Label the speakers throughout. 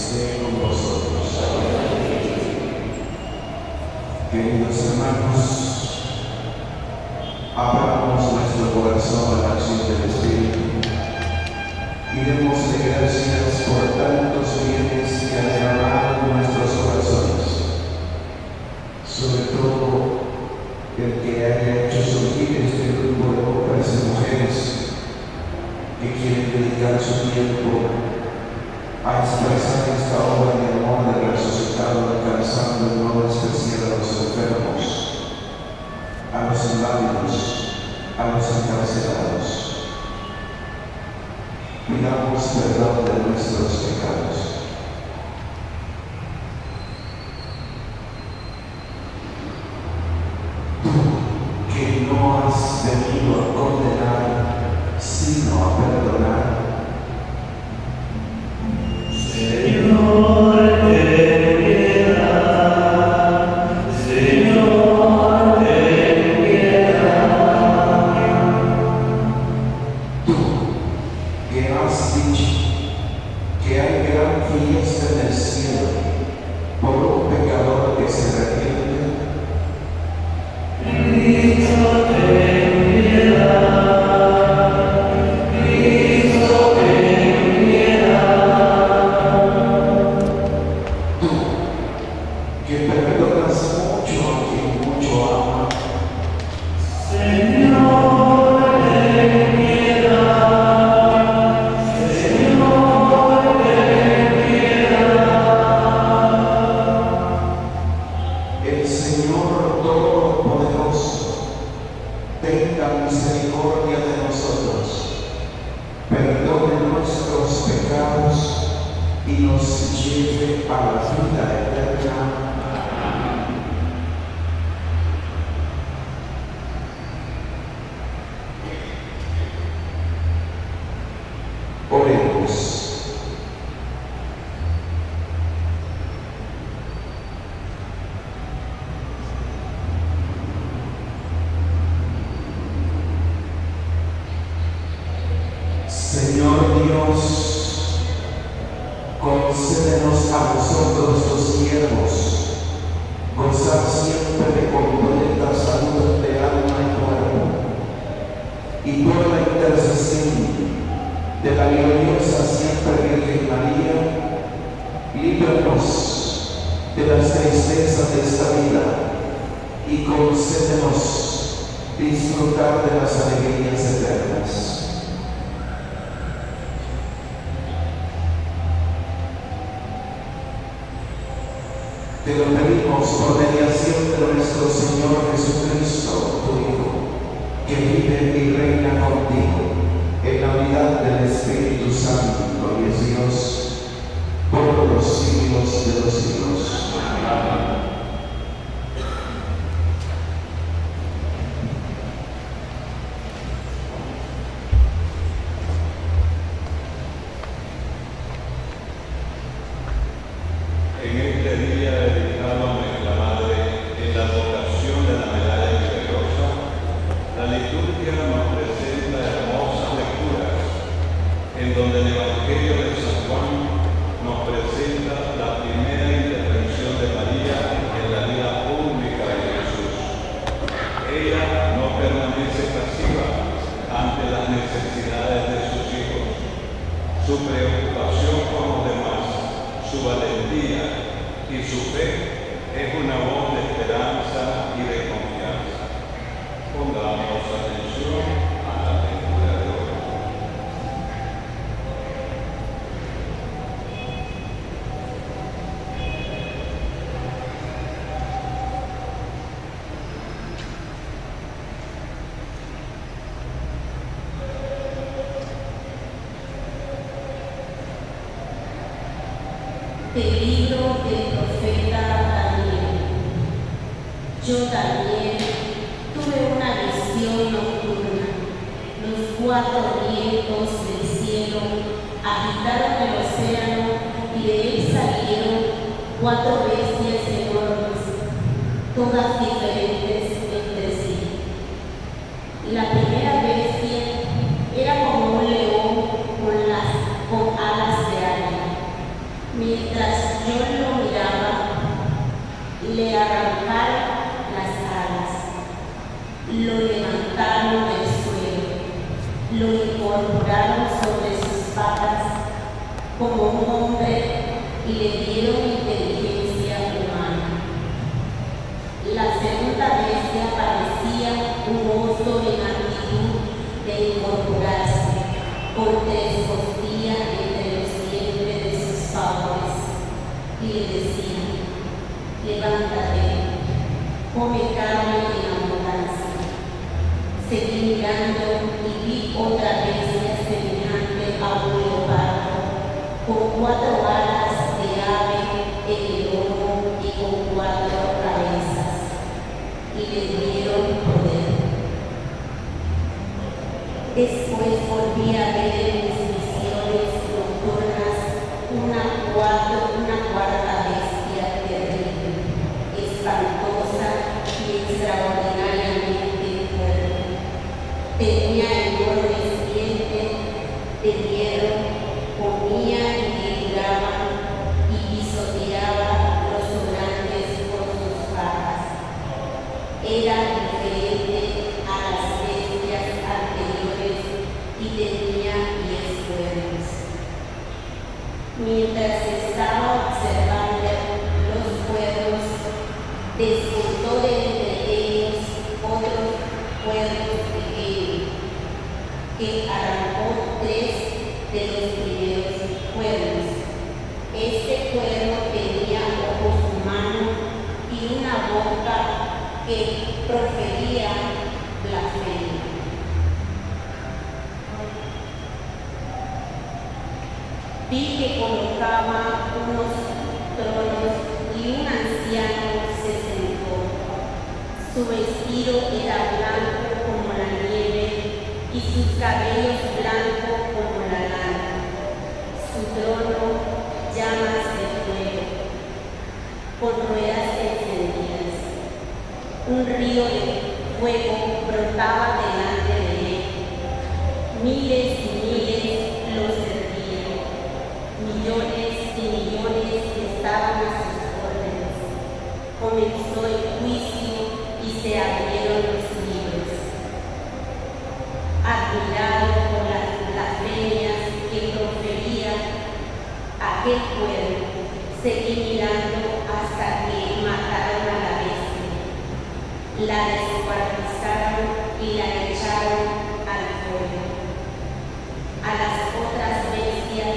Speaker 1: esté con vosotros. Queridos hermanos, abramos nuestro corazón a la acción del Espíritu y démosle gracias por tantos bienes que ha derramado en nuestros corazones, sobre todo el que haya hecho surgir este grupo de hombres y mujeres que quieren dedicar su tiempo a expresar esta obra de amor del resucitado, alcanzando el modo especial a los enfermos, a los inválidos, a los encarcelados. Pidamos perdón de nuestros pecados. Tú que no has venido a condenar, sino a perdonar,
Speaker 2: Señor, ten piedad. Señor, ten piedad.
Speaker 1: tú que has dicho que hay gran fiesta en el cielo por un pecador que se arrepiente,
Speaker 2: Cristo, ten piedad. Cristo, ten piedad.
Speaker 1: tú que perdonas mucho a quien mucho ama,
Speaker 2: Señor, ten piedad. Señor, ten piedad.
Speaker 1: el Señor Todopoderoso tenga misericordia de nosotros, perdone nuestros pecados y nos lleve a la vida eterna. Oremos. Señor Dios, concédenos a nosotros tus siervos gozar siempre de completa salud de alma y cuerpo, y por la intercesión de la gloriosa siempre Virgen María, líbranos de las tristezas de esta vida y concédenos disfrutar de las alegrías eternas. Te lo pedimos por mediación de nuestro Señor Jesucristo, tu Hijo, que vive y reina contigo en la unidad del Espíritu Santo y es Dios por los siglos de los siglos. Amén.
Speaker 3: En este día dedicado a nuestra Madre en la vocación de la medalla milagrosa, la liturgia nos presenta hermosas lecturas, en donde el Evangelio de San Juan nos presenta la primera intervención de María en la vida pública de Jesús. Ella no permanece pasiva ante las necesidades de sus hijos. Su preocupación por los demás, su valentía y su fe es una voz de esperanza y de confianza. Pongamos atención a la lectura de hoy.
Speaker 4: Del libro del profeta Daniel. Yo, Daniel, tuve una visión nocturna. Los cuatro vientos del cielo agitaron el océano y de él salieron cuatro bestias enormes, todas diferentes entre sí. La primera bestia era como un león con alas de águila, mientras le arrancaron las alas, lo levantaron del suelo, lo incorporaron sobre sus patas como un hombre y le dieron inteligencia humana. La segunda bestia parecía un oso en actitud de incorporarse por 3 costillas entre los dientes de sus fauces y le decía: levántate, come carne en abundancia. Seguí mirando y vi otra bestia semejante a un leopardo, con 4 alas de ave en el lomo y con 4 cabezas, y le dieron poder. Después volví a ver en mis visiones nocturnas una cuarta bestia terrible, espantosa y extraordinariamente fuerte. Tenía enormes dientes de hierro, comía y trituraba y pisoteaba los sobrantes con sus patas. Era diferente a las bestias anteriores y tenía 10 cuernos. Mientras estaba observando los cuernos, despuntó de entre ellos otros cuernos pequeños, que arrancó 3 de los primeros cuernos. Este cuerno tenía ojos humanos y una boca que profería blasfemia. Vi que colocaba unos tronos y un anciano se sentó. Su vestido era blanco como la nieve y sus cabellos blancos como la lana. Su trono llamas de fuego, con ruedas encendidas. Un río de fuego brotaba delante de él. Miles y miles lo servían. Millones y millones estaban a sus órdenes. Comenzó el juicio y se abrieron los libros. Admirado por las blasfemias que profería aquel pueblo, seguí mirando hasta que mataron a la bestia. La descuartizaron y la echaron al fuego. A las otras bestias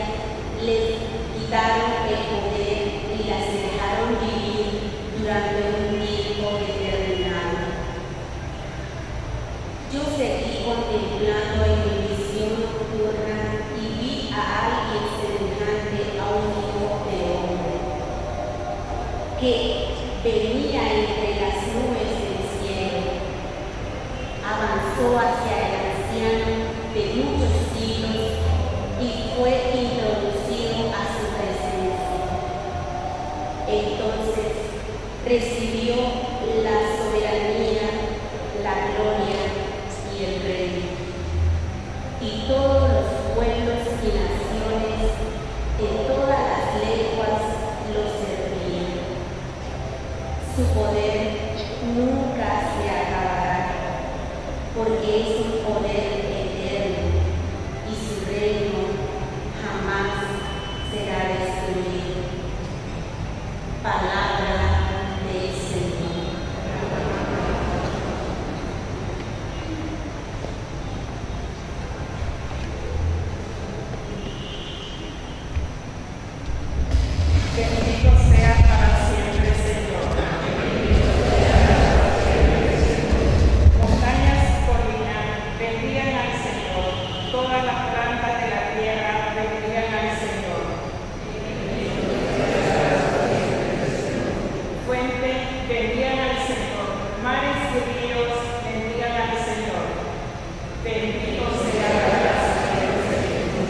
Speaker 4: les quitaron el poder y las dejaron vivir durante un tiempo determinado. Yo seguí contemplando en mi visión nocturna y vi a alguien semejante a un hijo de hombre, que venía entre las nubes del cielo. Avanzó hacia el anciano de muchos siglos y fue introducido a su presencia. Entonces recibió la soberanía, la gloria y el reino. Y todos los pueblos y naciones de todas las lenguas lo servían. Su poder nunca se acabará, porque es un poder eterno y su reino jamás será destruido. Palabra del Señor.
Speaker 5: Bendito sea para siempre, Señor. Montañas y colinas bendigan al Señor. Todas las plantas de la tierra bendigan al Señor. Fuentes bendigan al Señor. Mares y ríos bendigan al Señor. Bendito sea para siempre, Señor.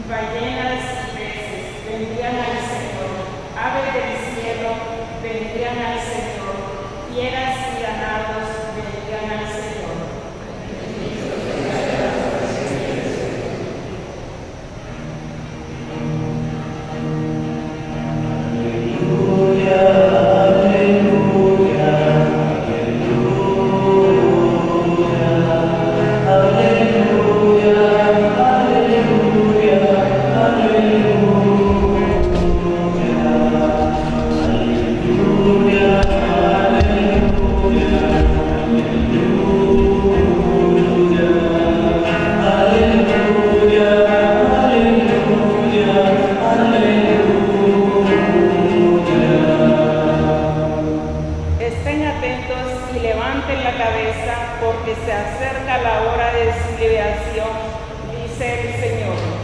Speaker 5: Ballenas y peces bendigan al Señor. Aves del cielo bendigan al Señor. Fieras y ganados bendigan al Señor.
Speaker 2: Aleluya, aleluya.
Speaker 5: la cabeza, porque se acerca la hora de su liberación, dice el Señor.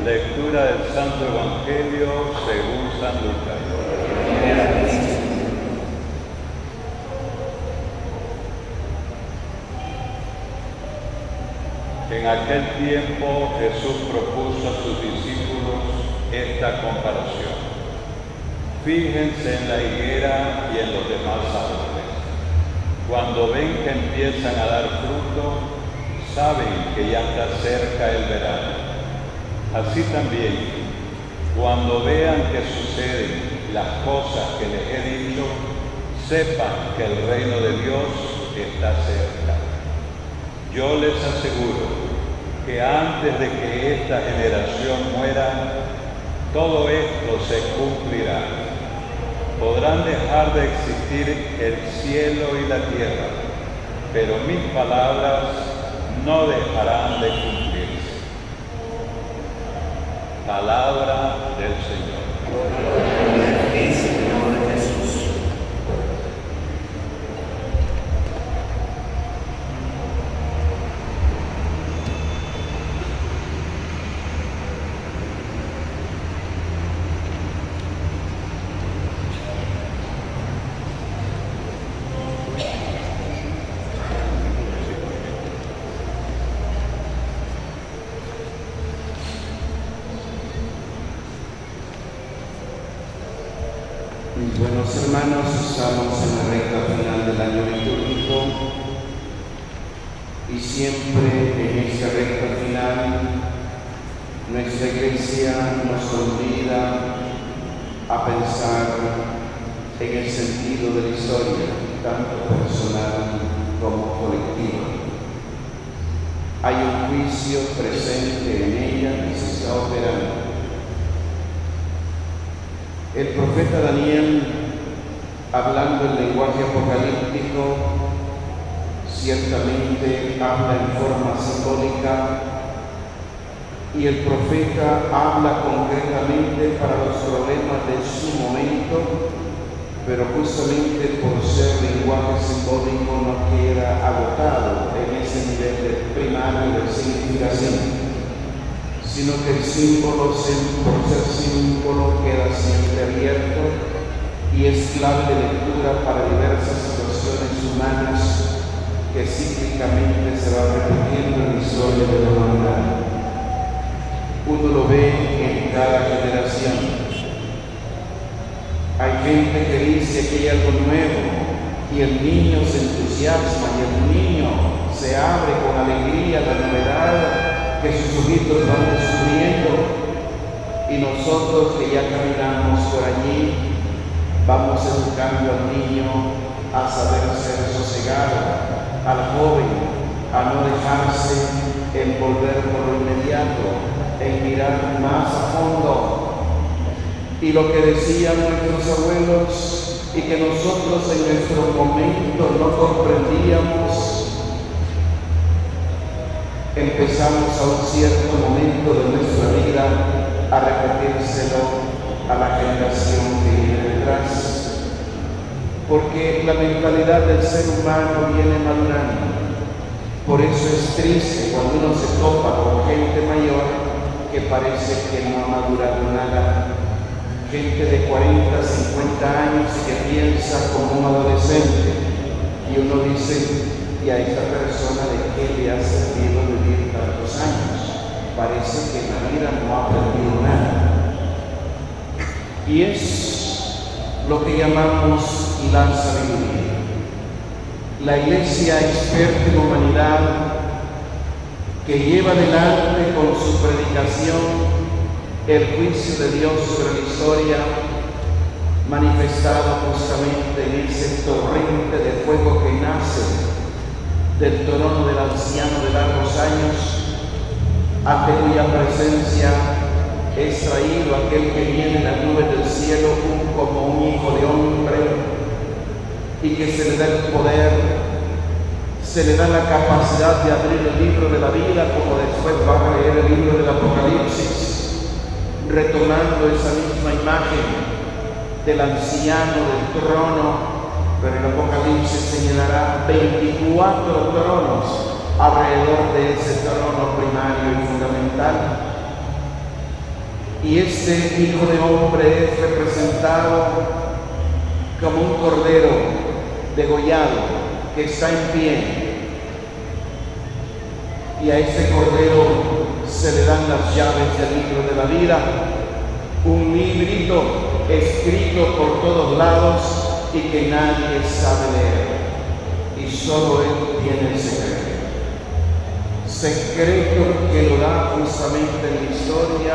Speaker 3: Lectura del Santo Evangelio según San Lucas. En aquel tiempo Jesús propuso a sus discípulos esta comparación. Fíjense en la higuera y en los demás árboles. Cuando ven que empiezan a dar fruto, saben que ya está cerca el verano. Así también, cuando vean que suceden las cosas que les he dicho, sepan que el reino de Dios está cerca. Yo les aseguro que antes de que esta generación muera, todo esto se cumplirá. Podrán dejar de existir el cielo y la tierra, pero mis palabras no dejarán de cumplirse. Palabra del Señor.
Speaker 1: Mis buenos hermanos, estamos en la recta final del año litúrgico y siempre en esta recta final nuestra Iglesia nos convida a pensar en el sentido de la historia, tanto personal como colectiva. Hay un juicio presente en ella que se está operando. El profeta Daniel, hablando en lenguaje apocalíptico, ciertamente habla en forma simbólica y el profeta habla concretamente para los problemas de su momento, pero justamente por ser lenguaje simbólico no queda agotado en ese nivel primario de significación, sino que el símbolo, por ser símbolo, queda siempre abierto y es clave de lectura para diversas situaciones humanas que cíclicamente se van repitiendo en la historia de la humanidad. Uno lo ve en cada generación. Hay gente que dice que hay algo nuevo y el niño se entusiasma y el niño se abre con alegría a la novedad que sus ojitos van descubriendo, y nosotros que ya caminamos por allí vamos educando al niño a saber ser sosegado, al joven a no dejarse envolver por lo inmediato, en mirar más a fondo. Y lo que decían nuestros abuelos y que nosotros en nuestro momento no comprendíamos, empezamos a un cierto momento de nuestra vida a repetírselo a la generación que viene detrás, porque la mentalidad del ser humano viene madurando. Por eso es triste cuando uno se topa con gente mayor que parece que no ha madurado nada, gente de 40, 50 años que piensa como un adolescente, y uno dice: ¿y a esta persona de qué le ha servido vivir tantos años? Parece que en la vida no ha aprendido nada. Y es lo que llamamos la sabiduría. La Iglesia experta en humanidad, que lleva adelante con su predicación
Speaker 6: el juicio de Dios sobre la historia, manifestado justamente en ese torrente de fuego que nace del trono del anciano de largos años, ante cuya presencia es traído aquel que viene en las nubes del cielo como un hijo de hombre, y que se le da el poder, se le da la capacidad de abrir el libro de la vida, como después va a leer el libro del Apocalipsis, retomando esa misma imagen del anciano del trono. Pero el Apocalipsis señalará 24 tronos alrededor de ese trono primario y fundamental. Y este Hijo de Hombre es representado como un cordero degollado que está en pie. Y a este cordero se le dan las llaves del libro de la vida, un librito escrito por todos lados y que nadie sabe leer, y solo Él tiene el secreto que lo da justamente en la historia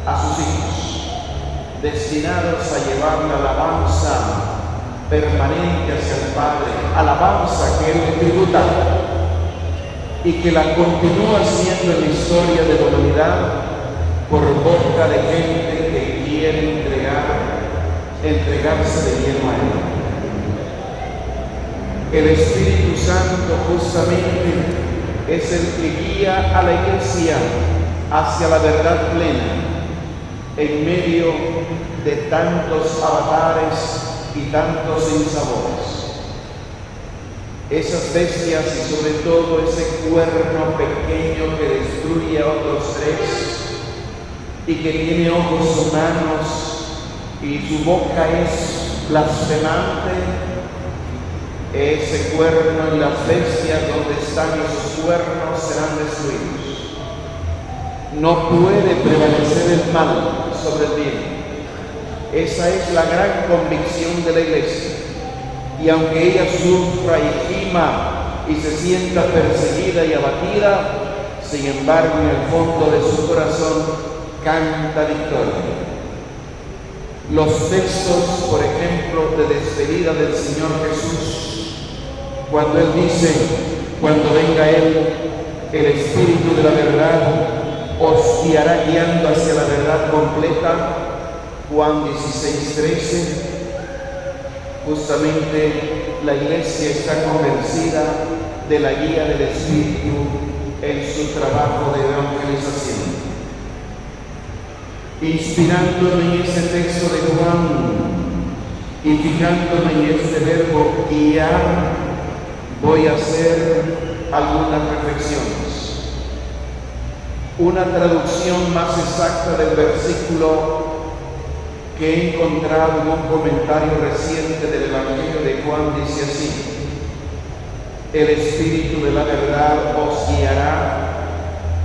Speaker 6: a sus hijos, destinados a llevar la alabanza permanente hacia el Padre, alabanza que Él le tributa y que la continúa haciendo en la historia de la humanidad por boca de gente que quiere entregarse de lleno a Él. El Espíritu Santo justamente es el que guía a la Iglesia hacia la verdad plena en medio de tantos avatares y tantos sinsabores. Esas bestias y sobre todo ese cuerno pequeño que destruye a otros tres y que tiene ojos humanos y su boca es blasfemante, ese cuerno y las bestias donde están esos cuernos serán destruidos. No puede prevalecer el mal sobre el bien. Esa es la gran convicción de la Iglesia. Y aunque ella sufra y gima y se sienta perseguida y abatida, sin embargo en el fondo de su corazón canta victoria. Los textos, por ejemplo, de despedida del Señor Jesús, cuando Él dice, cuando venga Él, el Espíritu de la verdad os guiará guiando hacia la verdad completa, Juan 16:13, justamente la Iglesia está convencida de la guía del Espíritu en su trabajo de evangelización. Inspirándome en ese texto de Juan y fijándome en este verbo guiar, voy a hacer algunas reflexiones. Una traducción más exacta del versículo que he encontrado en un comentario reciente del Evangelio de Juan dice así: el Espíritu de la verdad os guiará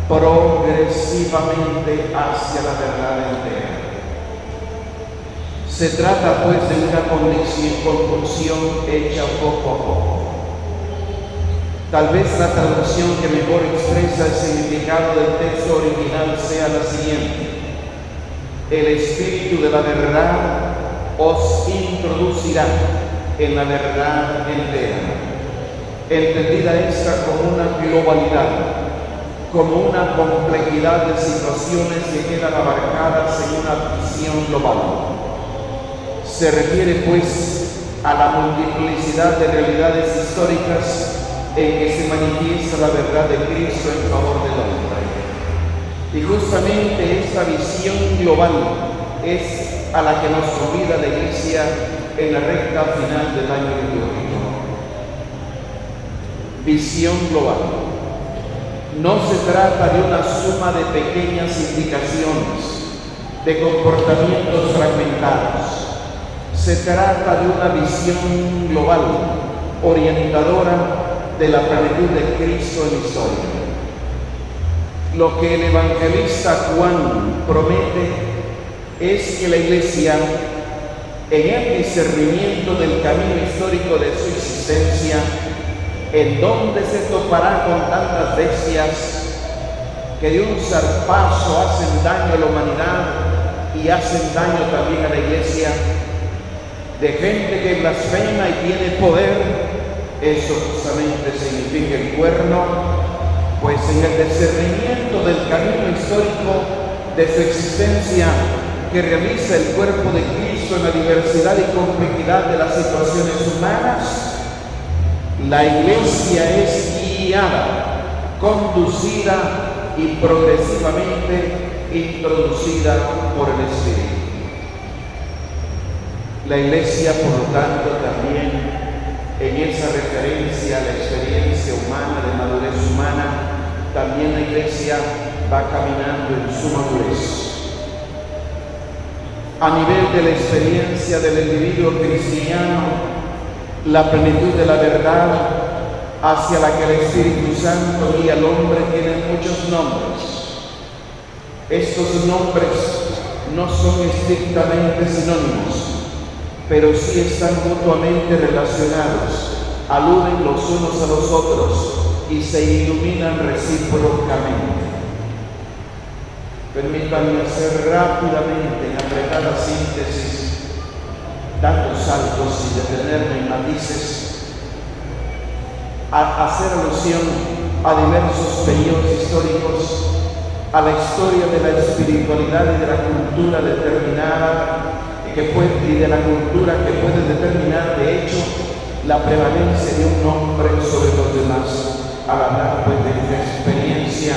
Speaker 6: progresivamente hacia la verdad entera. Se trata pues de una conducción hecha poco a poco. Tal vez la traducción que mejor expresa el significado del texto original sea la siguiente: el Espíritu de la verdad os introducirá en la verdad entera, entendida esta como una globalidad, como una complejidad de situaciones que quedan abarcadas en una visión global. Se refiere pues a la multiplicidad de realidades históricas en que se manifiesta la verdad de Cristo en favor del hombre. Y justamente esta visión global es a la que nos convida la Iglesia en la recta final del año litúrgico. Visión global. No se trata de una suma de pequeñas indicaciones, de comportamientos fragmentados. Se trata de una visión global, orientadora de la plenitud de Cristo en la historia. Lo que el evangelista Juan promete es que la Iglesia, en el discernimiento del camino histórico de su existencia, en donde se topará con tantas bestias, que de un zarpazo hacen daño a la humanidad y hacen daño también a la iglesia, de gente que blasfema y tiene poder. Eso justamente significa el cuerno, pues en el discernimiento del camino histórico de su existencia que realiza el cuerpo de Cristo en la diversidad y complejidad de las situaciones humanas, la iglesia es guiada, conducida y progresivamente introducida por el Espíritu. La iglesia, por lo tanto, también en esa referencia a la experiencia humana, de madurez humana, también la iglesia va caminando en su madurez. A nivel de la experiencia del individuo cristiano, la plenitud de la verdad hacia la que el Espíritu Santo guía al hombre tiene muchos nombres. Estos nombres no son estrictamente sinónimos, pero sí están mutuamente relacionados, aluden los unos a los otros y se iluminan recíprocamente. Permítanme hacer rápidamente, en apretada síntesis, dando saltos y detenerme en matices, a hacer alusión a diversos periodos históricos, a la historia de la espiritualidad y de la cultura determinada, y de la cultura que puede determinar de hecho la prevalencia de un nombre sobre los demás, al hablar pues de esta experiencia,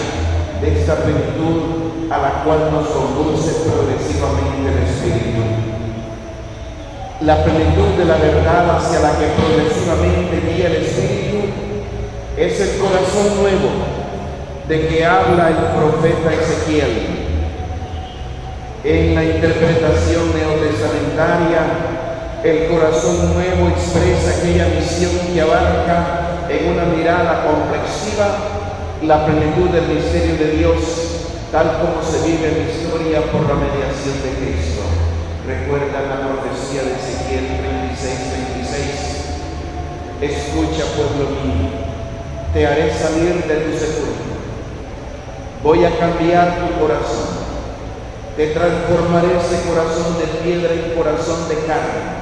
Speaker 6: de esta plenitud a la cual nos conduce progresivamente el Espíritu. La plenitud de la verdad hacia la que progresivamente guía el Espíritu es el corazón nuevo de que habla el profeta Ezequiel. En la interpretación neotestamentaria, el corazón nuevo expresa aquella visión que abarca en una mirada complexiva la plenitud del misterio de Dios, tal como se vive en la historia por la mediación de Cristo. Recuerda la profecía de Ezequiel 26:26. Escucha, pueblo mío, te haré salir de tu sepulcro. Voy a cambiar tu corazón. Te transformaré ese corazón de piedra en corazón de carne.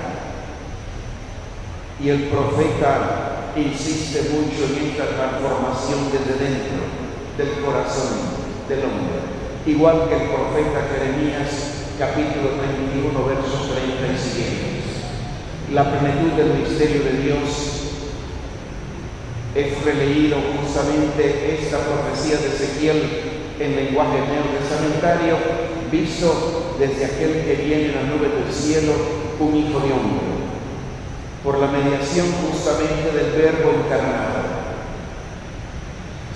Speaker 6: Y el profeta insiste mucho en esta transformación desde dentro del corazón del hombre. Igual que el profeta Jeremías, capítulo 31, versos 30 y siguientes. La plenitud del misterio de Dios es releído justamente esta profecía de Ezequiel en lenguaje neotestamentario, visto desde aquel que viene en la nube del cielo, un hijo de hombre, por la mediación justamente del Verbo encarnado.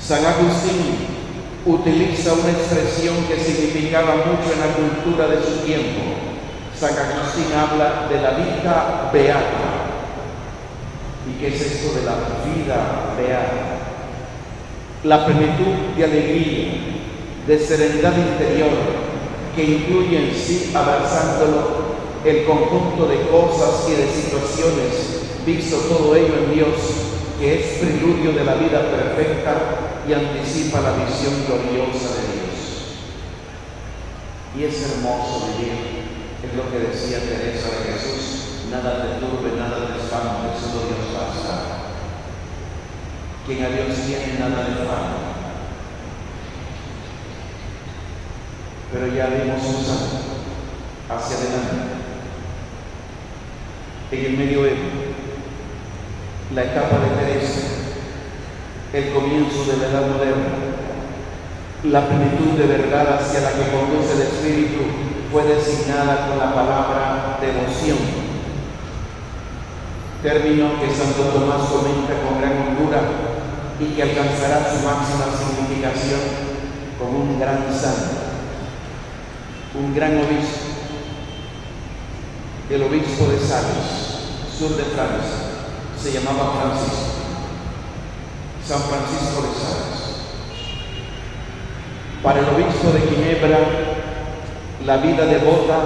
Speaker 6: San Agustín utiliza una expresión que significaba mucho en la cultura de su tiempo. San Agustín habla de la vida beata. ¿Y qué es esto de la vida beata? La plenitud de alegría, de serenidad interior, que incluye en sí, abrazándolo, el conjunto de cosas y de situaciones, visto todo ello en Dios, que es preludio de la vida perfecta y anticipa la visión gloriosa de Dios. Y es hermoso vivir, es lo que decía Teresa de Jesús: nada te turbe, nada te espante, solo Dios basta. Quien a Dios tiene, nada le falta. Pero ya vimos un salto hacia adelante. En el medioevo, la etapa de Teresa, el comienzo de la Edad Moderna, la plenitud de verdad hacia la que conduce el Espíritu fue designada con la palabra devoción, término que Santo Tomás comenta con gran hondura y que alcanzará su máxima significación con un gran santo, un gran obispo, el obispo de Sales, sur de Francia. Se llamaba Francisco, San Francisco de Sales. Para el obispo de Ginebra, la vida devota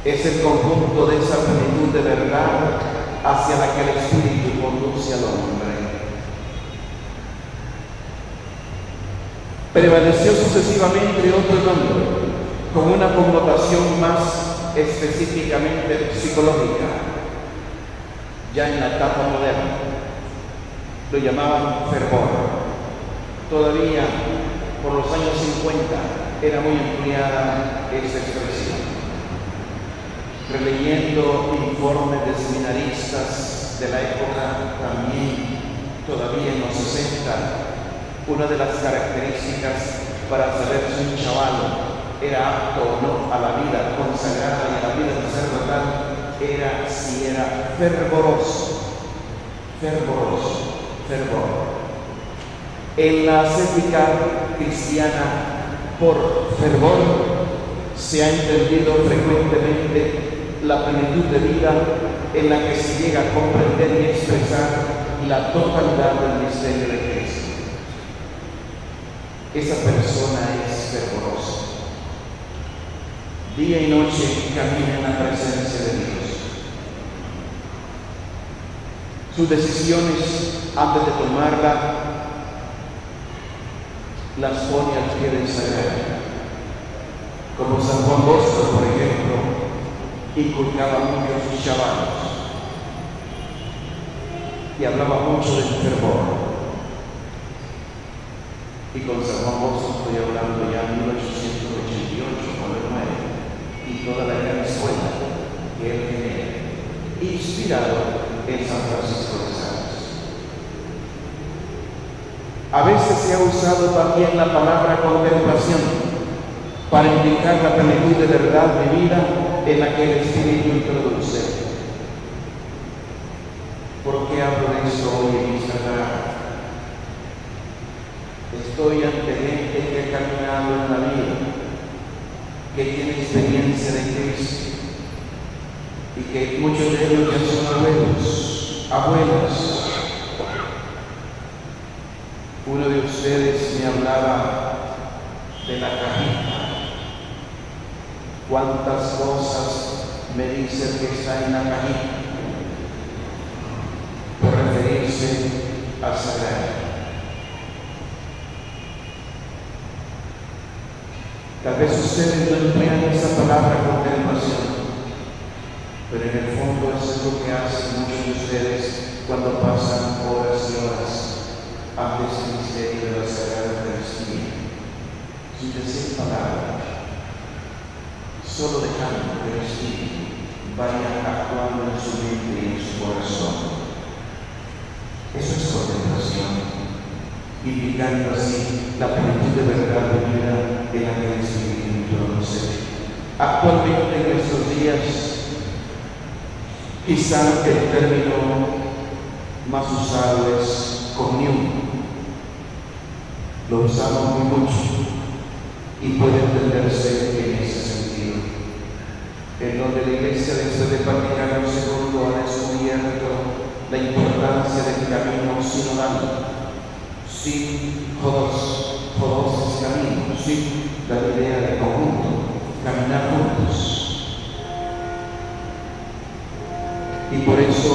Speaker 6: es el conjunto de esa plenitud de verdad hacia la que el Espíritu conduce al hombre. Prevaleció sucesivamente otro nombre, con una connotación más específicamente psicológica. Ya en la etapa moderna lo llamaban fervor. Todavía por los años 50 era muy empleada esta expresión. Releyendo informes de seminaristas de la época, también todavía en los 60, una de las características para saber si un chaval era apto o no a la vida consagrada y a la vida sacerdotal era si era fervoroso. En la ascética cristiana, por fervor se ha entendido frecuentemente la plenitud de vida en la que se llega a comprender y expresar la totalidad del misterio de Cristo. Esa persona es fervorosa. Día y noche camina en la presencia de Dios. Sus decisiones, antes de tomarla, las pone al pie del sagrario. Como San Juan Bosco, por ejemplo, inculcaba mucho a sus chavalos y hablaba mucho del fervor. Y con San Juan Bosco estoy hablando ya en 1888, cuando él muere, y toda la gran escuela que él tenía, inspirado en San Francisco de Sales. A veces se ha usado también la palabra contemplación para indicar la plenitud de verdad de vida en la que el Espíritu introduce. ¿Por qué hablo de esto hoy en mi sagrado? Estoy ante gente que ha caminado en la vida, que tiene experiencia de Cristo, y que muchos de ellos ya son abuelas. Uno de ustedes me hablaba de la cajita. ¿Cuántas cosas me dicen que está en la cajita? Por referirse al sagrario. Tal vez ustedes no emplean esa palabra contemplación, pero en el fondo eso es lo que hacen muchos de ustedes cuando pasan horas y horas antes del misterio de la Sagrada Eucaristía, sin decir palabra, solo dejando que el Espíritu vaya actuando en su mente y en su corazón. Eso es contemplación, indicando así la plenitud de verdad de vida en la que el Espíritu introduce. Actualmente en nuestros días, quizá el término más usado es comunión. Lo usamos muy mucho y puede entenderse en ese sentido. En donde la Iglesia desde el Vaticano II ha descubierto la importancia del camino sinodal, sin jodos es camino, sin la idea de conjunto, caminar juntos. Y por eso,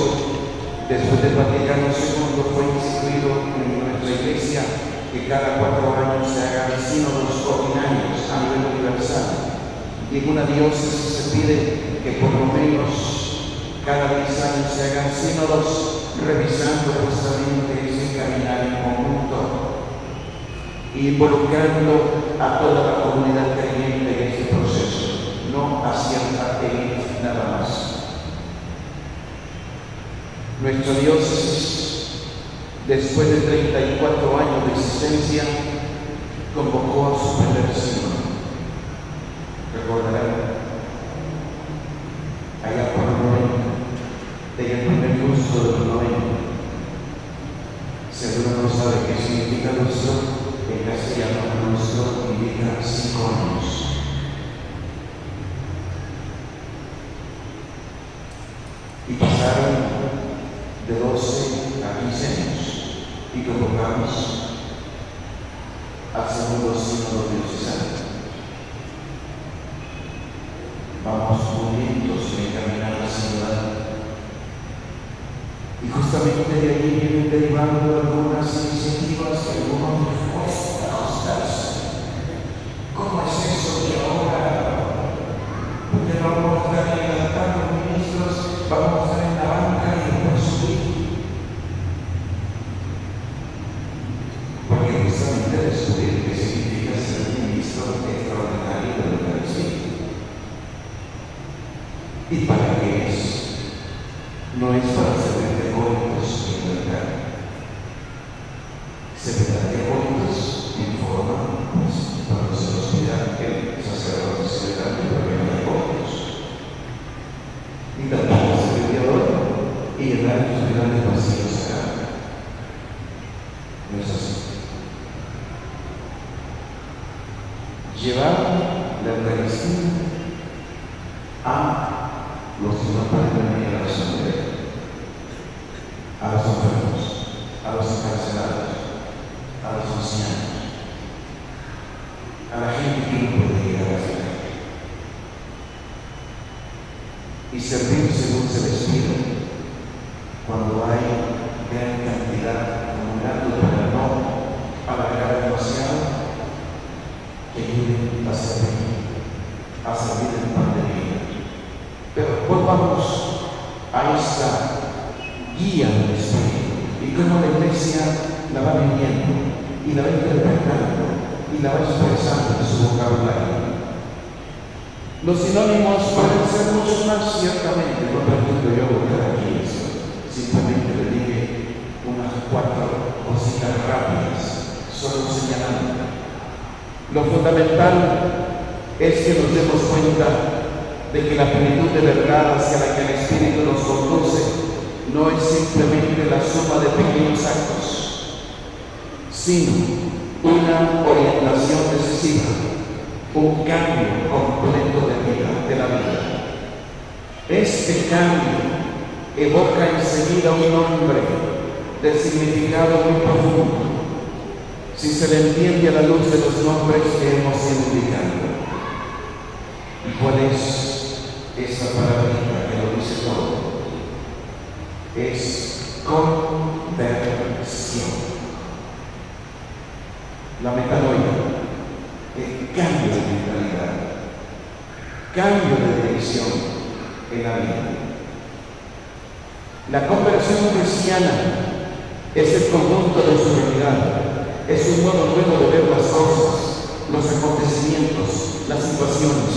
Speaker 6: después del Vaticano II fue instituido en nuestra Iglesia que cada 4 años se hagan sínodos ordinarios a nivel universal. Y en una diócesis se pide que por lo menos cada 10 años se hagan sínodos revisando justamente ese caminar en conjunto y involucrando a toda la comunidad creyente en este proceso, no a cierta élite nada más. Nuestra diócesis, después de 34 años de existencia, convocó a su primer sínodo. Recordarán, allá por los 90, en el primer curso de los 90, si alguno no sabe qué significa lustro, en castellano lustro indica 5 años. Y pasaron de 12 a 15 años y convocamos al segundo sínodo diocesano. Vamos juntos en caminar la ciudad. Y justamente de ahí vienen derivando algunas iniciativas que algunos les cuesta ajustarse.
Speaker 1: ¿Y para qué es? No es para servir de acólitos en el mercado. Se verá de acólitos en forma, pues, cuando se nos pida que el sacerdote se le da el problema de acólitos. Y tampoco se mediador y llenar los grandes vacíos acá. No es así. Llevar la Eucaristía a los que no pueden venir a la asamblea, a los enfermos, a los encarcelados, a los ancianos, a la gente que no puede llegar a la ciudad. Y servir según se les pide cuando hay gran cantidad acumulando para no alargar demasiado, que ayuden a servir el pan de vida. Pero volvamos a esta guía del Espíritu y cómo la Iglesia la va viviendo y la va interpretando y la va expresando en su vocabulario. Los sinónimos pueden ser muchos más, ciertamente, no pretendo yo volver aquí eso, simplemente le dije unas 4 cositas rápidas, solo señalando. Lo fundamental es que nos demos cuenta de que la plenitud de verdad hacia la que el Espíritu nos conduce no es simplemente la suma de pequeños actos, sino una orientación decisiva, un cambio completo de la vida. Este cambio evoca enseguida un nombre de significado muy profundo, si se le entiende a la luz de los nombres que hemos ido indicando. ¿Y cuál es esa palabrita que lo dice todo? Es conversión. La metanoia, el cambio de mentalidad, cambio de dirección en la vida. La conversión cristiana es el conjunto de su realidad. Es un modo nuevo de ver las cosas, los acontecimientos, las situaciones.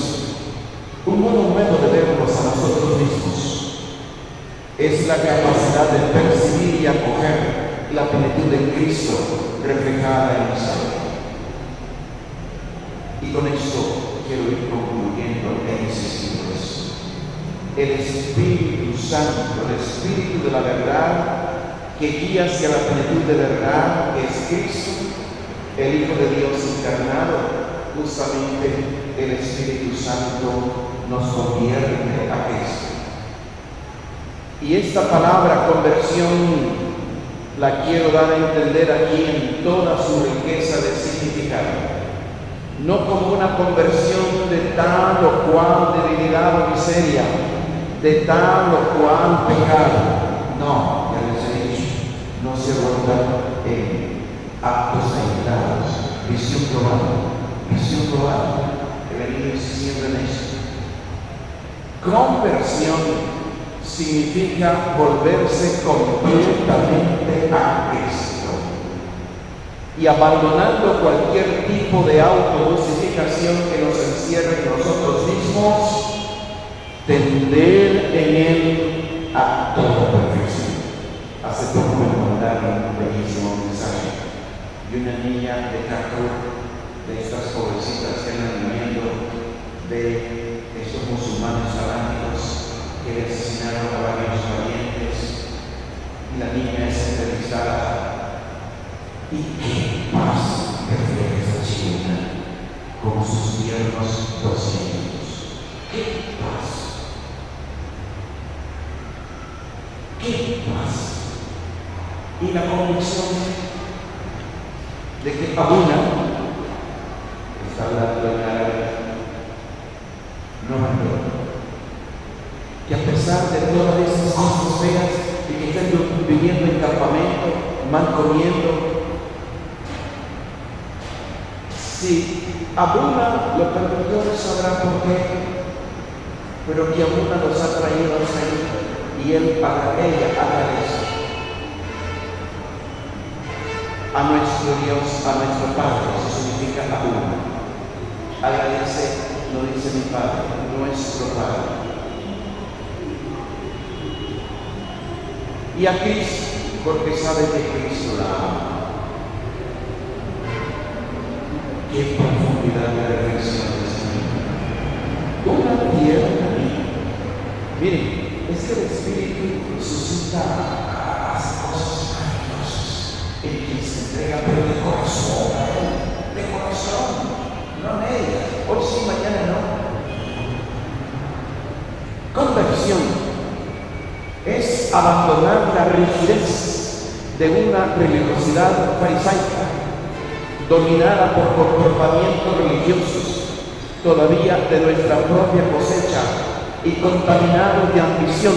Speaker 1: Un modo nuevo de vernos a nosotros mismos. Es la capacidad de percibir y acoger la plenitud de Cristo reflejada en nosotros. Y con esto quiero ir concluyendo e insistiendo en eso. El Espíritu Santo, el Espíritu de la verdad, que guía hacia la plenitud de verdad, que es Cristo, el Hijo de Dios encarnado. Justamente el Espíritu Santo nos convierte a Cristo. Y esta palabra conversión la quiero dar a entender aquí en toda su riqueza de significado. No como una conversión de tal o cual debilidad o miseria, de tal o cual pecado. No, ya les he dicho, no se ronda en actos aislados, visión global, he venido insistiendo en esto. Conversión significa volverse completamente a Cristo y abandonando cualquier tipo de autojustificación que nos encierre en nosotros mismos, tender en Él a toda perfección. Hace poco me mandaron un bellísimo mensaje de una niña de Caracol, de estas pobrecitas que andan viviendo de estos musulmanes fanáticos que asesinaron a varios parientes, y la niña es entrevistada. ¿Y qué paz refleja esta chica con sus tiernos 2 años? ¿Qué paz? ¿Qué paz? Y la convicción de que Abuna está hablando en árabe, no mandó, que a pesar de todas esas cosas feas y que están viviendo en campamento, mal comiendo, si Abuna lo permitió, sabrá por qué, pero que Abuna los ha traído hasta ahí y ella agradece a nuestro Dios, a nuestro Padre. Eso significa Abuna. Agradece, lo dice mi Padre, nuestro Padre.
Speaker 6: y a Cristo, porque sabe que Cristo la ama. Qué profundidad de reflexión de este libro. Una tierna vida. Miren, es que el Espíritu suscita hace cosas maravillosas en quien se entrega, pero de corazón, de corazón, no en ella. Hoy sí, mañana no. Conversión es abandonar la rigidez de una religiosidad farisaica, dominada por comportamientos religiosos, todavía de nuestra propia cosecha y contaminados de ambición,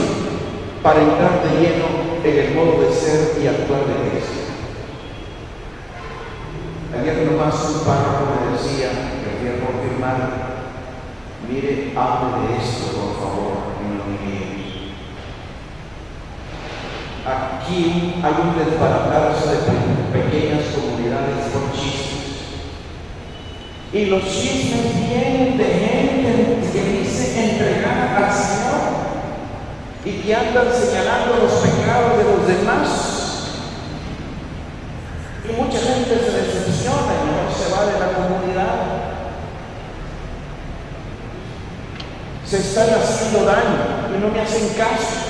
Speaker 6: para entrar de lleno en el modo de ser y actuar de Cristo. Ayer nomás un párrafo me decía, que quería confirmar, mire, hable de esto, por favor, en lo mío. Aquí hay un desbaratarse de pequeñas comunidades por chismes. Y los chismes vienen de gente que dice entregar al Señor y que andan señalando los pecados de los demás. Y mucha gente se decepciona y no se va de la comunidad. Se están haciendo daño y no me hacen caso.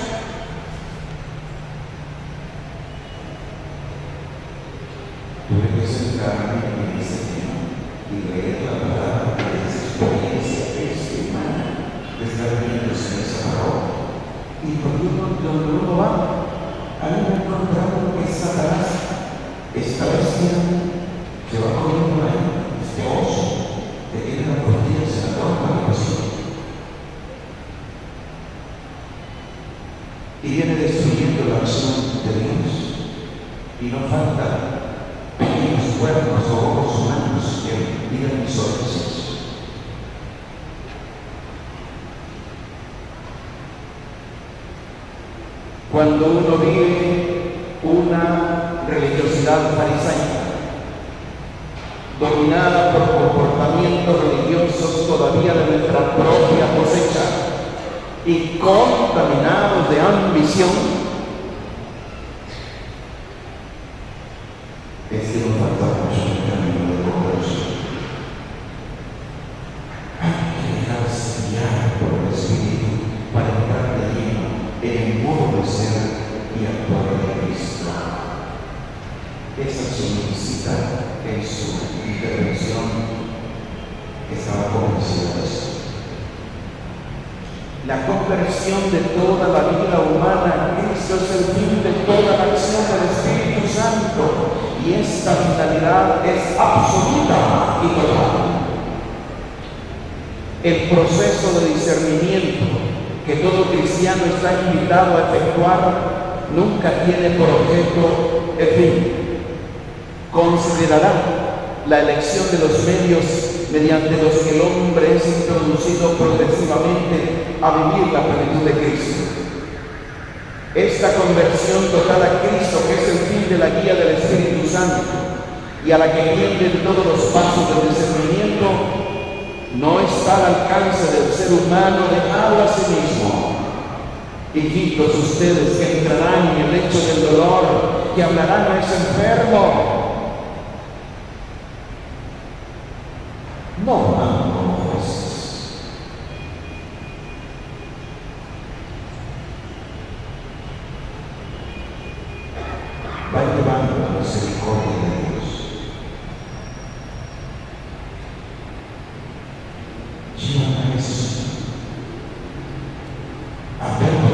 Speaker 1: Tuve que sentarme en ese tema y leer la palabra de esa experiencia humana de estar viéndose en esa parroquia. Y por donde uno va, hay un encontrado que es Satanás, esta bestia que va comiendo ahí, este oso que tiene la costilla en la torta de pasión. Y viene destruyendo la acción de Dios. Y no falta pequeños cuernos o ojos humanos que digan mis oraciones.
Speaker 6: Cuando uno vive una religiosidad farisaica, dominada por comportamientos religiosos todavía de nuestra propia cosecha y contaminados de ambición,
Speaker 1: Es que nos falta mucho en el camino de conversión. Hay que dejarse guiar por el Espíritu para entrar de lleno en el modo de ser y actuar de Cristo. Esa solicita en su intervención estaba convencida de eso.
Speaker 6: la conversión de toda la vida humana a Cristo es el fin de toda la acción del Espíritu Santo. Y esta finalidad es absoluta y total. El proceso de discernimiento que todo cristiano está invitado a efectuar nunca tiene por objeto el fin. Considerará la elección de los medios mediante los que el hombre es introducido progresivamente a vivir la plenitud de Cristo. Esta conversión total a Cristo, que es el fin de la guía del Espíritu Santo y a la que tienden todos los pasos del discernimiento, no está al alcance del ser humano dejarlo a sí mismo. Hijitos ustedes que entrarán en el lecho del dolor, que hablarán a ese enfermo. No van como jueces.
Speaker 1: Va llevando la misericordia de Dios. Llevan a Jesús a verlo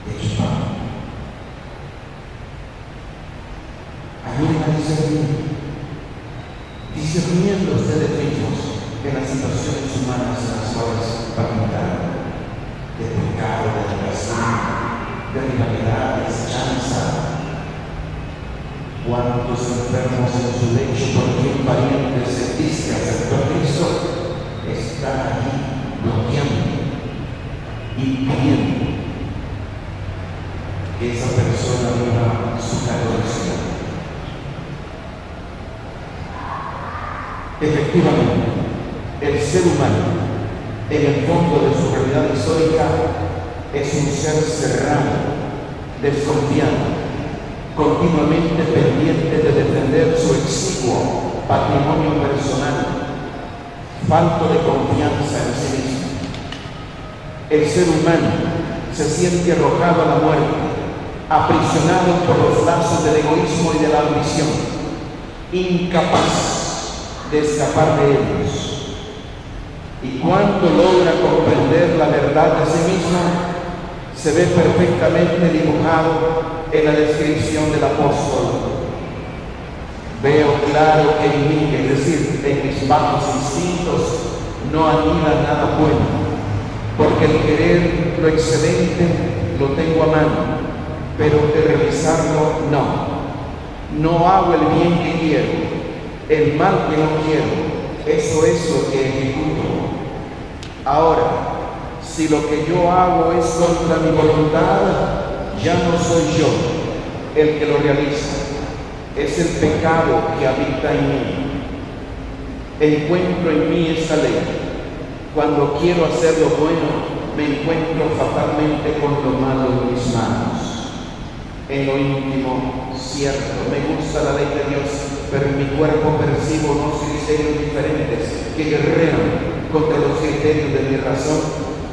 Speaker 1: hecho pan. Ayuden a discerniendo ustedes mismos en las situaciones humanas en las cuales palpitaron de pecado, de negación, de rivalidad, de desechanza. ¿Cuántos enfermos en su lecho por quien pariente sentís que aceptó a Cristo están allí bloqueando, impidiendo que esa persona viva su categoría? Efectivamente, el ser humano, en el fondo de su realidad histórica,
Speaker 6: es un ser cerrado, desconfiado, continuamente pendiente de defender su exiguo patrimonio personal, falto de confianza en sí mismo. El ser humano se siente arrojado a la muerte, aprisionado por los lazos del egoísmo y de la ambición, incapaz de escapar de ellos. Y cuando logra comprender la verdad de sí mismo, se ve perfectamente dibujado en la descripción del apóstol. Veo claro que en mí, es decir, en mis bajos instintos, no anida nada bueno, porque el querer lo excelente lo tengo a mano, pero de realizarlo no. No hago el bien que quiero, el mal que no quiero, eso es lo que ejecuto. Ahora, si lo que yo hago es contra mi voluntad, ya no soy yo el que lo realiza, es el pecado que habita en mí. Encuentro en mí esta ley. Cuando quiero hacer lo bueno, me encuentro fatalmente con lo malo en mis manos. En lo íntimo, cierto, me gusta la ley de Dios, pero en mi cuerpo percibo unos criterios diferentes que guerrean contra los criterios de mi razón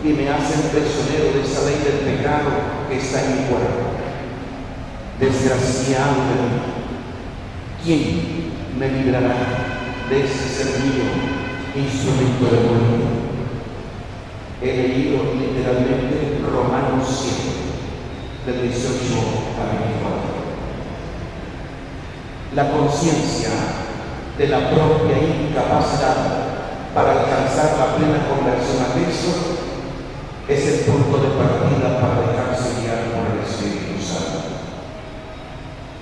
Speaker 6: y me hacen prisionero de esa ley del pecado que está en mi cuerpo. Desgraciado de mí, ¿quién me librará de este ser mío, instrumento de muerte? He leído literalmente Romanos 7, del 18 al 24. La conciencia de la propia incapacidad para alcanzar la plena conversión a Cristo es el punto de partida para dejarse guiar por el Espíritu Santo.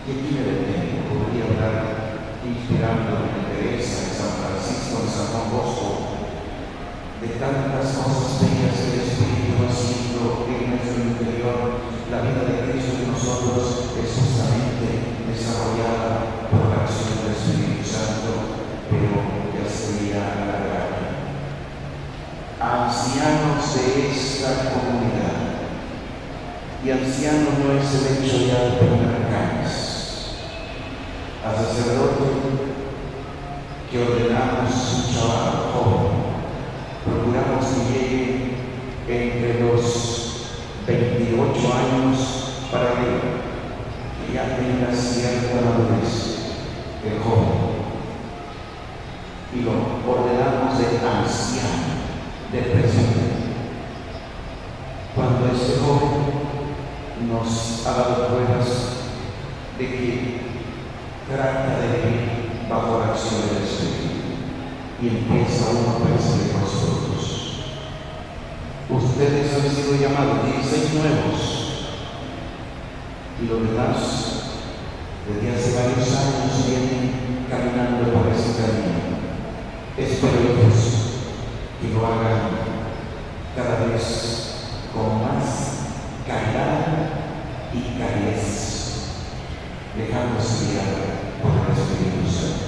Speaker 6: Y aquí me detengo, podría hablar inspirando en Teresa, en San Francisco, en San Juan Bosco, de tantas cosas bellas que el Espíritu va haciendo en nuestro interior. La vida de Cristo en nosotros es justamente desarrollada por la acción del Espíritu Santo, pero ya sería alargar. Ancianos de esta comunidad, y anciano no es el hecho ya de tener canas. A sacerdote que ordenamos un chaval joven, procuramos que llegue entre los 28 años para arriba, que ya tenga cierta madurez, el joven, y lo ordenamos de anciano, de presente. Cuando este joven nos ha dado pruebas de que trata de vivir bajo la acción del Espíritu y empieza uno a percibir los frutos. Ustedes han sido llamados 16 nuevos y los demás desde hace varios años vienen caminando por ese camino. Espero que lo hagan cada vez con más caridad y calidez, dejándose guiar por el Espíritu Santo.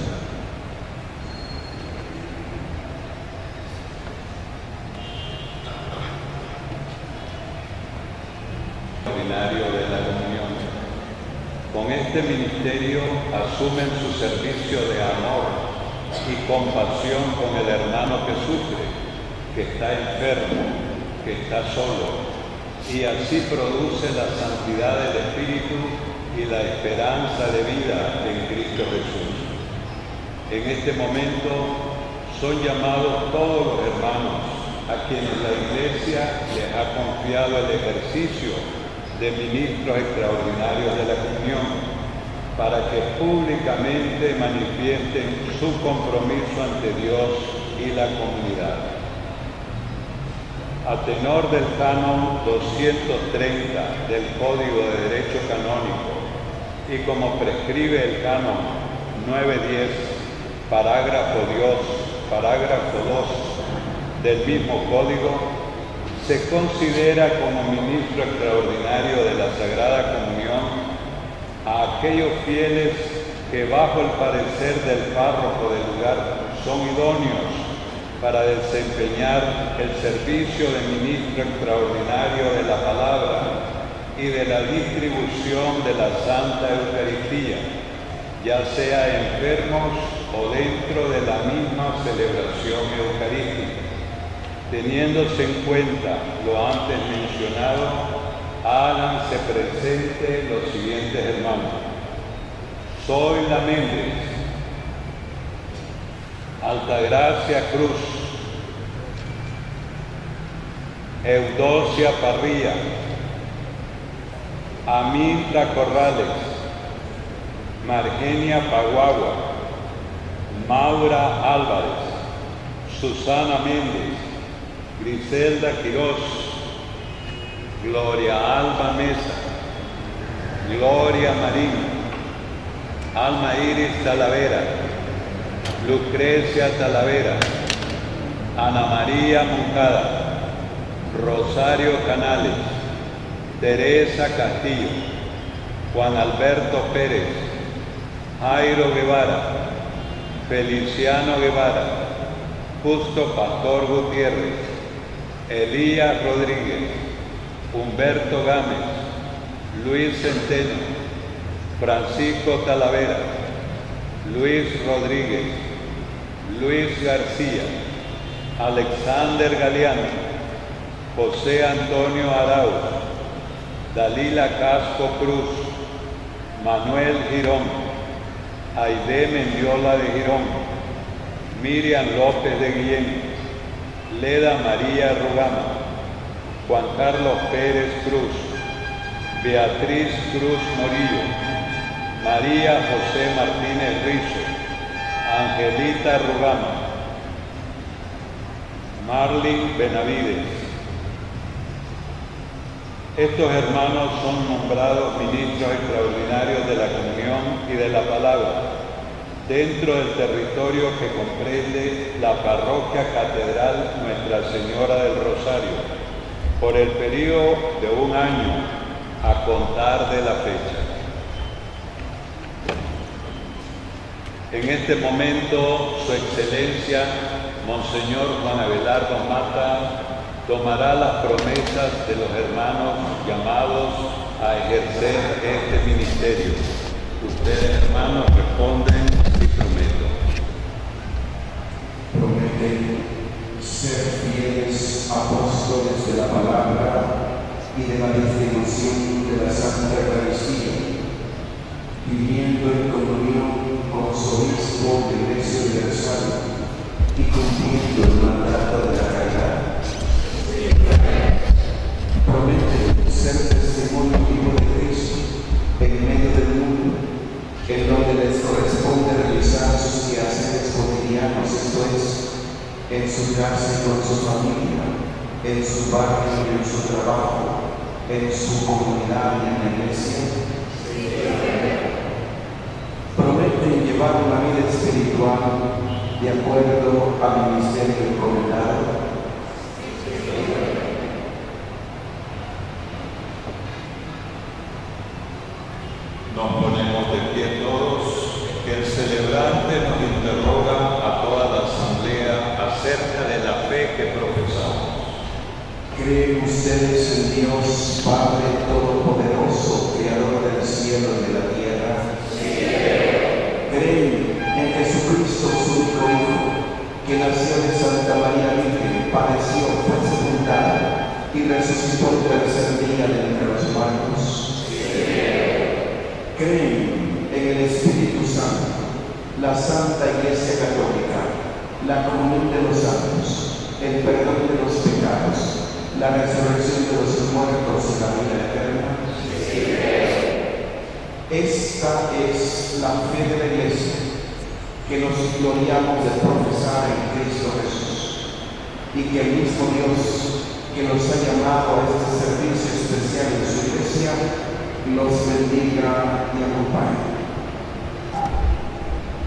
Speaker 3: Ordinario de la comunión. Con este ministerio asumen su servicio de amor y compasión con el hermano que sufre, que está enfermo, que está solo, y así produce la santidad del Espíritu y la esperanza de vida en Cristo Jesús. En este momento son llamados todos los hermanos a quienes la Iglesia les ha confiado el ejercicio de ministros extraordinarios de la comunión, para que públicamente manifiesten su compromiso ante Dios y la comunidad. A tenor del canon 230 del Código de Derecho Canónico y como prescribe el canon 910, parágrafo 2 del mismo código, se considera como ministro extraordinario de la Sagrada Comunión a aquellos fieles que bajo el parecer del párroco del lugar son idóneos para desempeñar el servicio de ministro extraordinario de la palabra y de la distribución de la Santa Eucaristía, ya sea enfermos o dentro de la misma celebración eucarística. Teniéndose en cuenta lo antes mencionado, háganse presentes los siguientes hermanos: Zoila Méndez, Altagracia Cruz, Eudocia Parrilla, Aminta Corrales, Margenia Paguagua, Maura Álvarez, Susana Méndez, Griselda Quirós, Gloria Alba Mesa, Gloria Marín, Alma Iris Talavera, Lucrecia Talavera, Ana María Moncada, Rosario Canales, Teresa Castillo, Juan Alberto Pérez, Jairo Guevara, Feliciano Guevara, Justo Pastor Gutiérrez, Elías Rodríguez, Humberto Gámez, Luis Centeno, Francisco Talavera, Luis Rodríguez, Luis García, Alexander Galeano, José Antonio Arauz, Dalila Casco Cruz, Manuel Girón, Aide Mendiola de Girón, Miriam López de Guillén, Leda María Rugama, Juan Carlos Pérez Cruz, Beatriz Cruz Morillo, María José Martínez Rizo, Angelita Rugama, Marlin Benavides. Estos hermanos son nombrados ministros extraordinarios de la comunión y de la palabra dentro del territorio que comprende la parroquia catedral Nuestra Señora del Rosario por el periodo de 1 año a contar de la fecha. En este momento, Su Excelencia, Monseñor Juan Abelardo Mata, tomará las promesas de los hermanos llamados a ejercer este ministerio. Ustedes, hermanos, responden: sí, prometo.
Speaker 1: Prometen ser fieles apóstoles de la palabra y de la distribución de la Santa Eucaristía, viviendo en comunión con su obispo de Iglesia Universal y cumpliendo el mandato de la caridad. Prometen ser testimonio vivo de Cristo en medio del mundo, en donde les corresponde realizar sus quehaceres cotidianos, esto es, en su casa y con su familia, en su barrio y en su trabajo, en su comunidad y en la iglesia. Prometen llevar una vida espiritual de acuerdo al ministerio encomendado.
Speaker 3: Nos ponemos de pie todos, que el celebrante nos interroga a toda la asamblea acerca de la fe que profesamos.
Speaker 1: ¿Creen ustedes en Dios Padre Todopoderoso, Creador del cielo y de la tierra? Sí. ¿Creen en Jesucristo, su único Hijo, que nació de Santa María Virgen, padeció, fue sepultado y resucitó el tercer día de entre los muertos? Sí. ¿Creen en el Espíritu Santo, la Santa Iglesia Católica, la comunión de los santos, el perdón de los pecados, la resurrección de los muertos y la vida eterna? Sí. Esta es la fe de la Iglesia, que nos gloriamos de profesar en Cristo Jesús, y que el mismo Dios que nos ha llamado a este servicio especial en su Iglesia los bendiga y acompañe.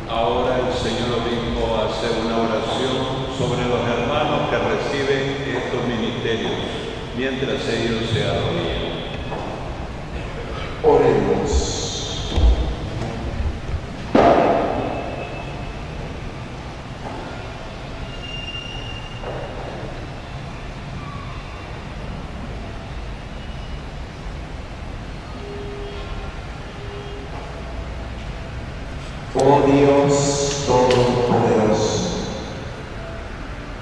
Speaker 3: Ahora el Señor Obispo hace una oración sobre los hermanos que reciben estos ministerios, mientras ellos se arrodillan.
Speaker 1: Oremos. Oh Dios Todopoderoso,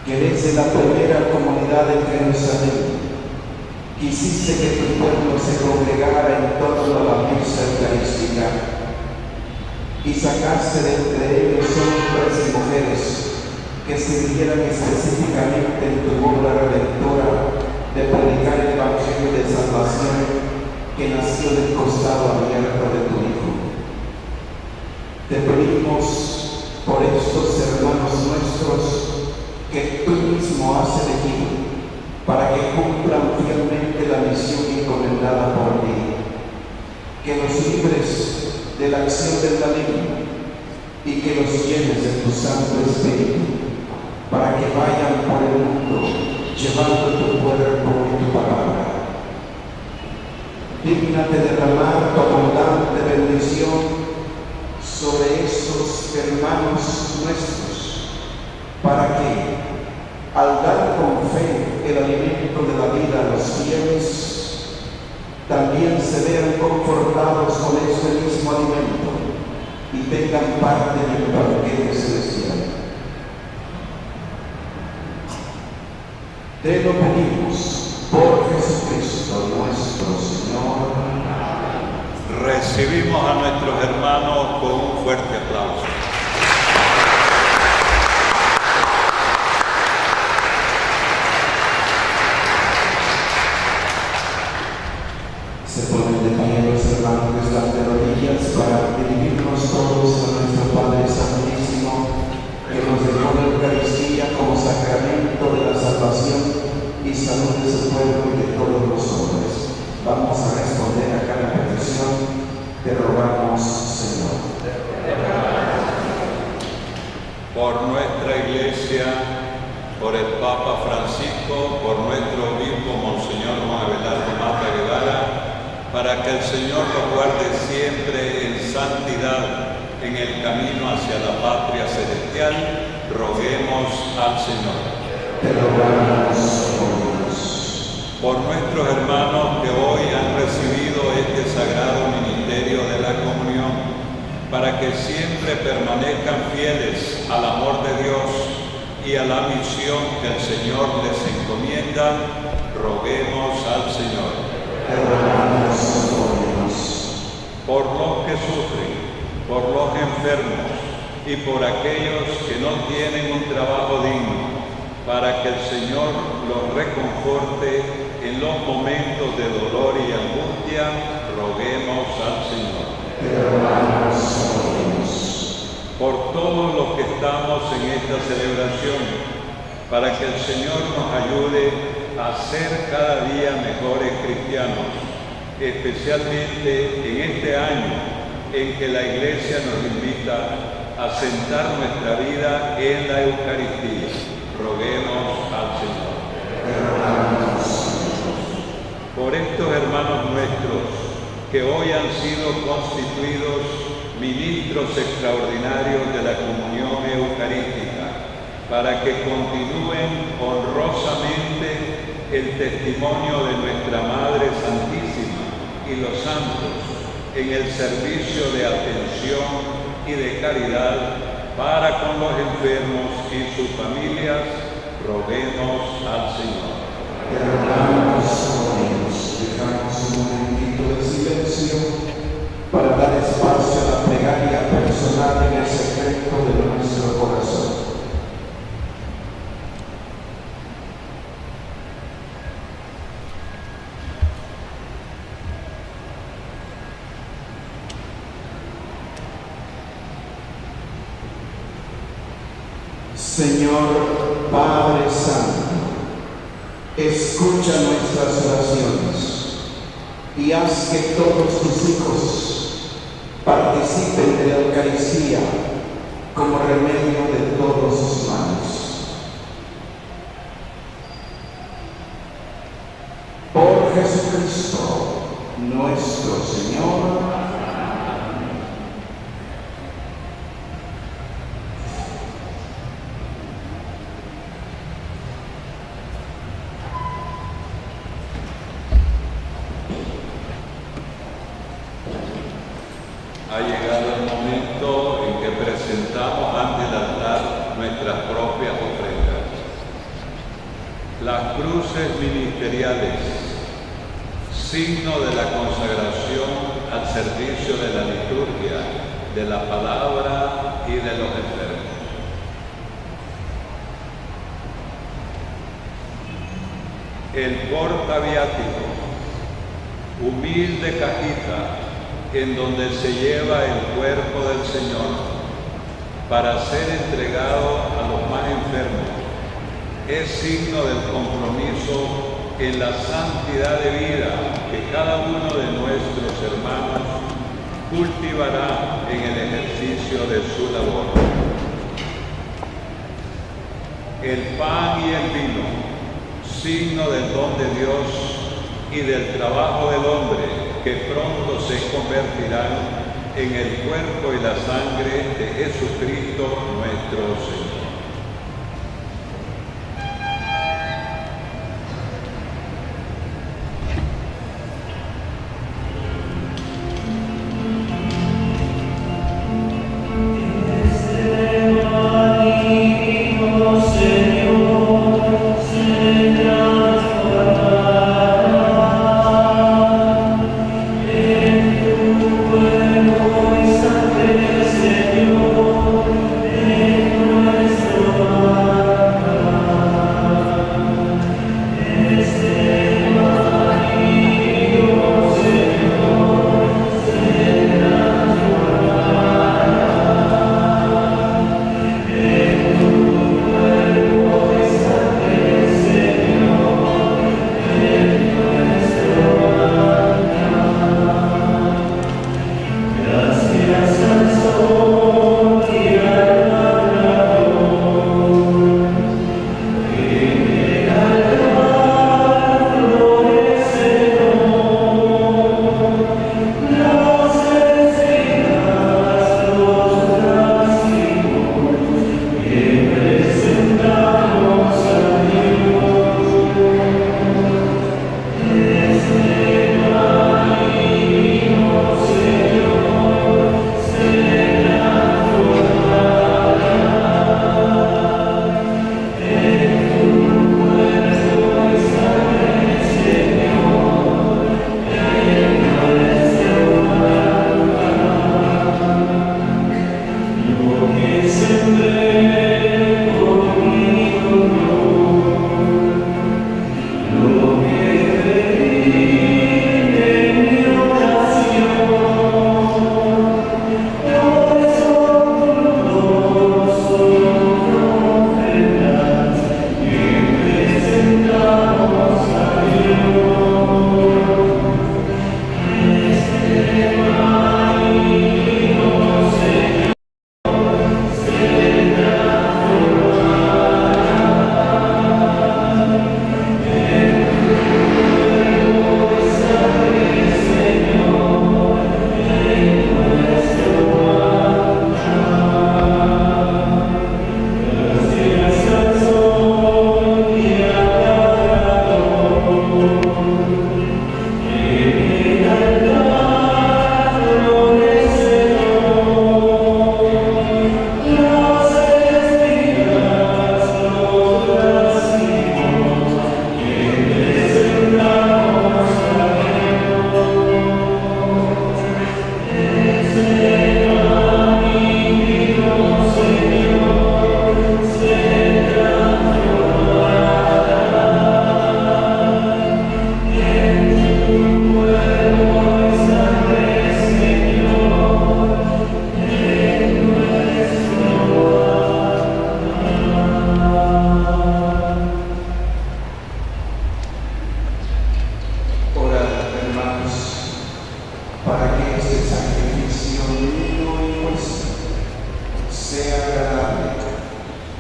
Speaker 1: que desde la primera comunidad de Jerusalén quisiste que tu pueblo se congregara en torno a la mesa eucarística y sacaste de entre ellos hombres y mujeres que sirvieran específicamente en tu obra redentora de predicar el Evangelio de salvación que nació del costado abierto de tu Hijo. Te pedimos por estos hermanos nuestros que tú mismo has elegido para que cumplan fielmente la misión encomendada por ti, que los libres de la acción del maligno y que los llenes de tu Santo Espíritu, para que vayan por el mundo llevando tu cuerpo y tu palabra. Dígnate derramar tu abundante bendición sobre estos hermanos nuestros, para que, al dar con fe el alimento de la vida a los fieles, también se vean confortados con este mismo alimento y tengan parte en el banquete celestial. Te lo pedimos por Jesucristo nuestro Señor.
Speaker 3: Recibimos a nuestros hermanos con un fuerte aplauso.
Speaker 1: Se ponen de pie los hermanos que están de rodillas para dirigirnos todos a nuestro Padre Santísimo, que nos dejó la Eucaristía como sacramento de la salvación y salud de su pueblo y de todos los hombres. Vamos a responder a cada petición. Te rogamos, Señor.
Speaker 3: Por nuestra Iglesia, por el Papa Francisco, por nuestro obispo Monseñor Juan Abelardo Mata Guevara, para que el Señor nos guarde siempre en santidad en el camino hacia la patria celestial, roguemos al Señor.
Speaker 1: Te rogamos, oh Dios.
Speaker 3: Por nuestros hermanos que hoy han recibido este sagrado ministerio de la comunión, para que siempre permanezcan fieles al amor de Dios y a la misión que el Señor les encomienda, roguemos al Señor.
Speaker 1: Te rogamos, oh Dios.
Speaker 3: Por los que sufren, por los enfermos y por aquellos que no tienen un trabajo digno, para que el Señor los reconforte en los momentos de dolor y angustia, roguemos al Señor.
Speaker 1: Te rogamos, oh Dios.
Speaker 3: Por todos los que estamos en esta celebración, para que el Señor nos ayude a ser cada día mejores cristianos, especialmente en este año en que la Iglesia nos invita a centrar nuestra vida en la Eucaristía. Roguemos al Señor.
Speaker 1: Te rogamos,
Speaker 3: Por estos hermanos nuestros que hoy han sido constituidos ministros extraordinarios de la comunión eucarística, para que continúen honrosamente el testimonio de nuestra Madre Santísima y los santos en el servicio de atención y de caridad para con los enfermos y sus familias, roguemos al Señor.
Speaker 1: te rogamos, oh Dios. Dejamos un momentito de silencio para dar espacio a la plegaria personal en el secreto de nuestro corazón. Señor Padre Santo, escucha nuestras oraciones y haz que todos tus hijos participen de la Eucaristía como remedio de todos sus males. Por Jesucristo, nuestro Señor.
Speaker 3: Ha llegado el momento en que presentamos ante el altar nuestras propias ofrendas. Las cruces ministeriales, signo de la consagración al servicio de la liturgia, de la palabra y de los enfermos. El portaviático, humilde cajita en donde se lleva el cuerpo del Señor para ser entregado a los más enfermos, es signo del compromiso en la santidad de vida que cada uno de nuestros hermanos cultivará en el ejercicio de su labor. El pan y el vino, signo del don de Dios y del trabajo del hombre, que pronto se convertirán en el cuerpo y la sangre de Jesucristo nuestro Señor.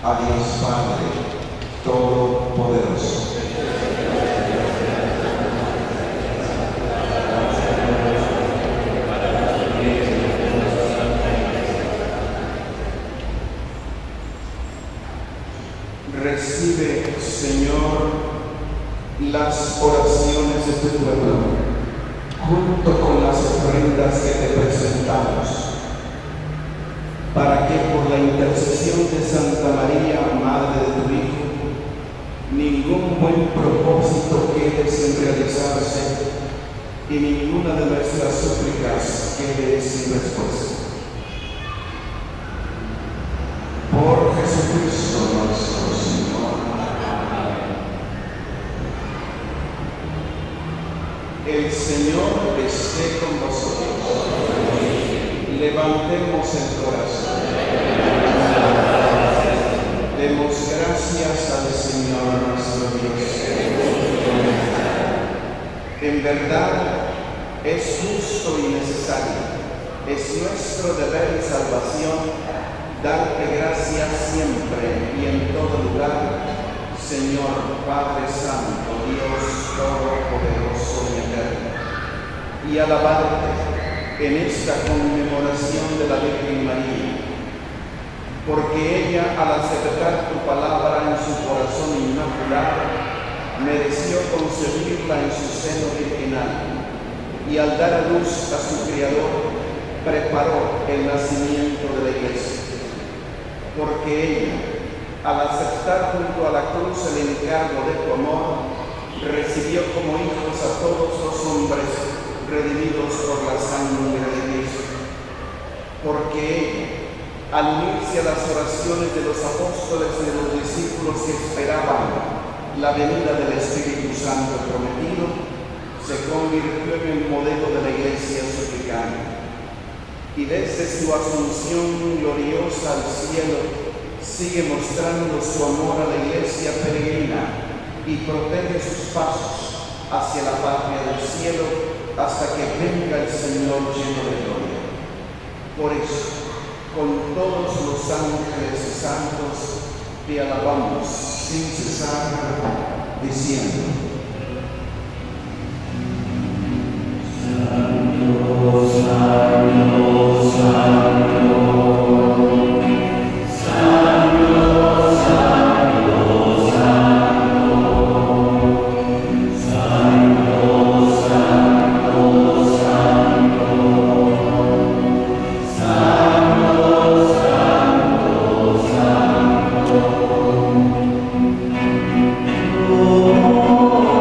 Speaker 1: a Dios Padre Todopoderoso. Recibe, Señor, las oraciones de tu pueblo, junto con las ofrendas que te presentamos,
Speaker 6: para que por la intercesión de Santa María, Madre de tu Hijo, ningún buen propósito quede sin realizarse y ninguna de nuestras súplicas quede sin respuesta. Por Jesucristo nuestro Señor. El Señor esté con vosotros. Levantemos el corazón. Demos gracias al Señor nuestro Dios. En verdad es justo y necesario, es nuestro deber y salvación darte gracias siempre y en todo lugar, Señor Padre Santo, Dios Todopoderoso y Eterno, y alabarte en esta conmemoración de la Virgen María, porque ella, al aceptar tu palabra en su corazón inmaculado, mereció concebirla en su seno virginal, y al dar a luz a su Criador, preparó el nacimiento de la Iglesia. Porque ella, al aceptar junto a la cruz el encargo de tu amor, recibió como hijos a todos los hombres redimidos por la sangre de Cristo. Porque ella, al unirse a las oraciones de los apóstoles y de los discípulos que esperaban la venida del Espíritu Santo prometido, se convirtió en el modelo de la Iglesia suplicante. Y desde su asunción gloriosa al cielo, sigue mostrando su amor a la Iglesia peregrina y protege sus pasos hacia la patria del cielo hasta que venga el Señor lleno de gloria. Por eso, con todos los ángeles y santos, te alabamos sin cesar, diciendo:
Speaker 2: Santo, Santo, Santo, Santo, Santo, Santo, Santo, Santo, Santo, Santo, Santo, Santo.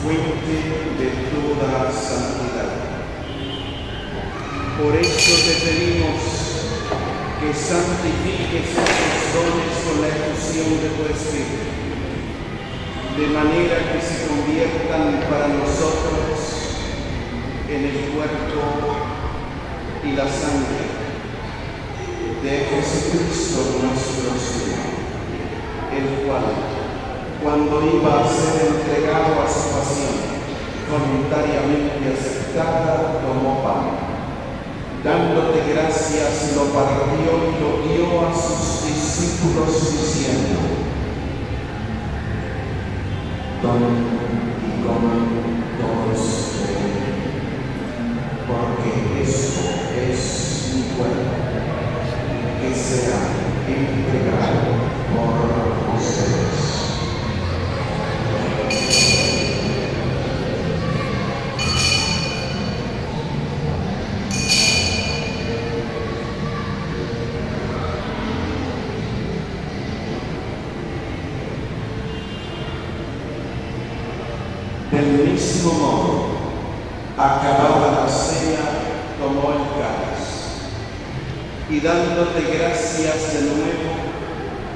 Speaker 6: fuente de toda santidad. Por eso te pedimos que santifiques estos dones con la efusión de tu Espíritu, de manera que se conviertan para nosotros en el cuerpo y la sangre de Jesucristo nuestro Señor, el cual, cuando iba a ser entregado a su pasión, voluntariamente aceptada, tomó pan. Dándote gracias, lo partió y lo dio a sus discípulos diciendo:
Speaker 1: Tomen y coman todos de él, porque esto es mi cuerpo, que será entregado por ustedes.
Speaker 6: Del mismo modo, acabada la cena, tomó el cáliz y dándote gracias de nuevo,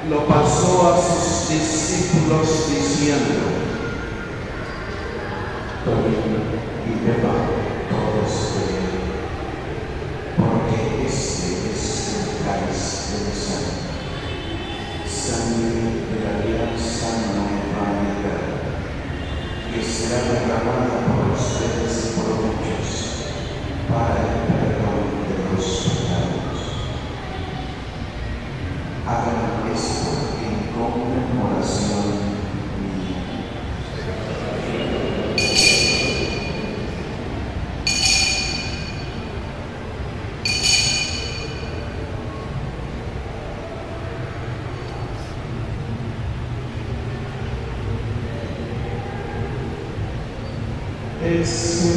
Speaker 6: lo pasó a sus discípulos diciendo:
Speaker 1: Tomen y beban todos de él, porque este es el cáliz de mi sangre, sangre de la alianza nueva y eterna, que será derramada por ustedes y por muchos para el perdón de los pecados. Hagan esto en conmemoración mía. Este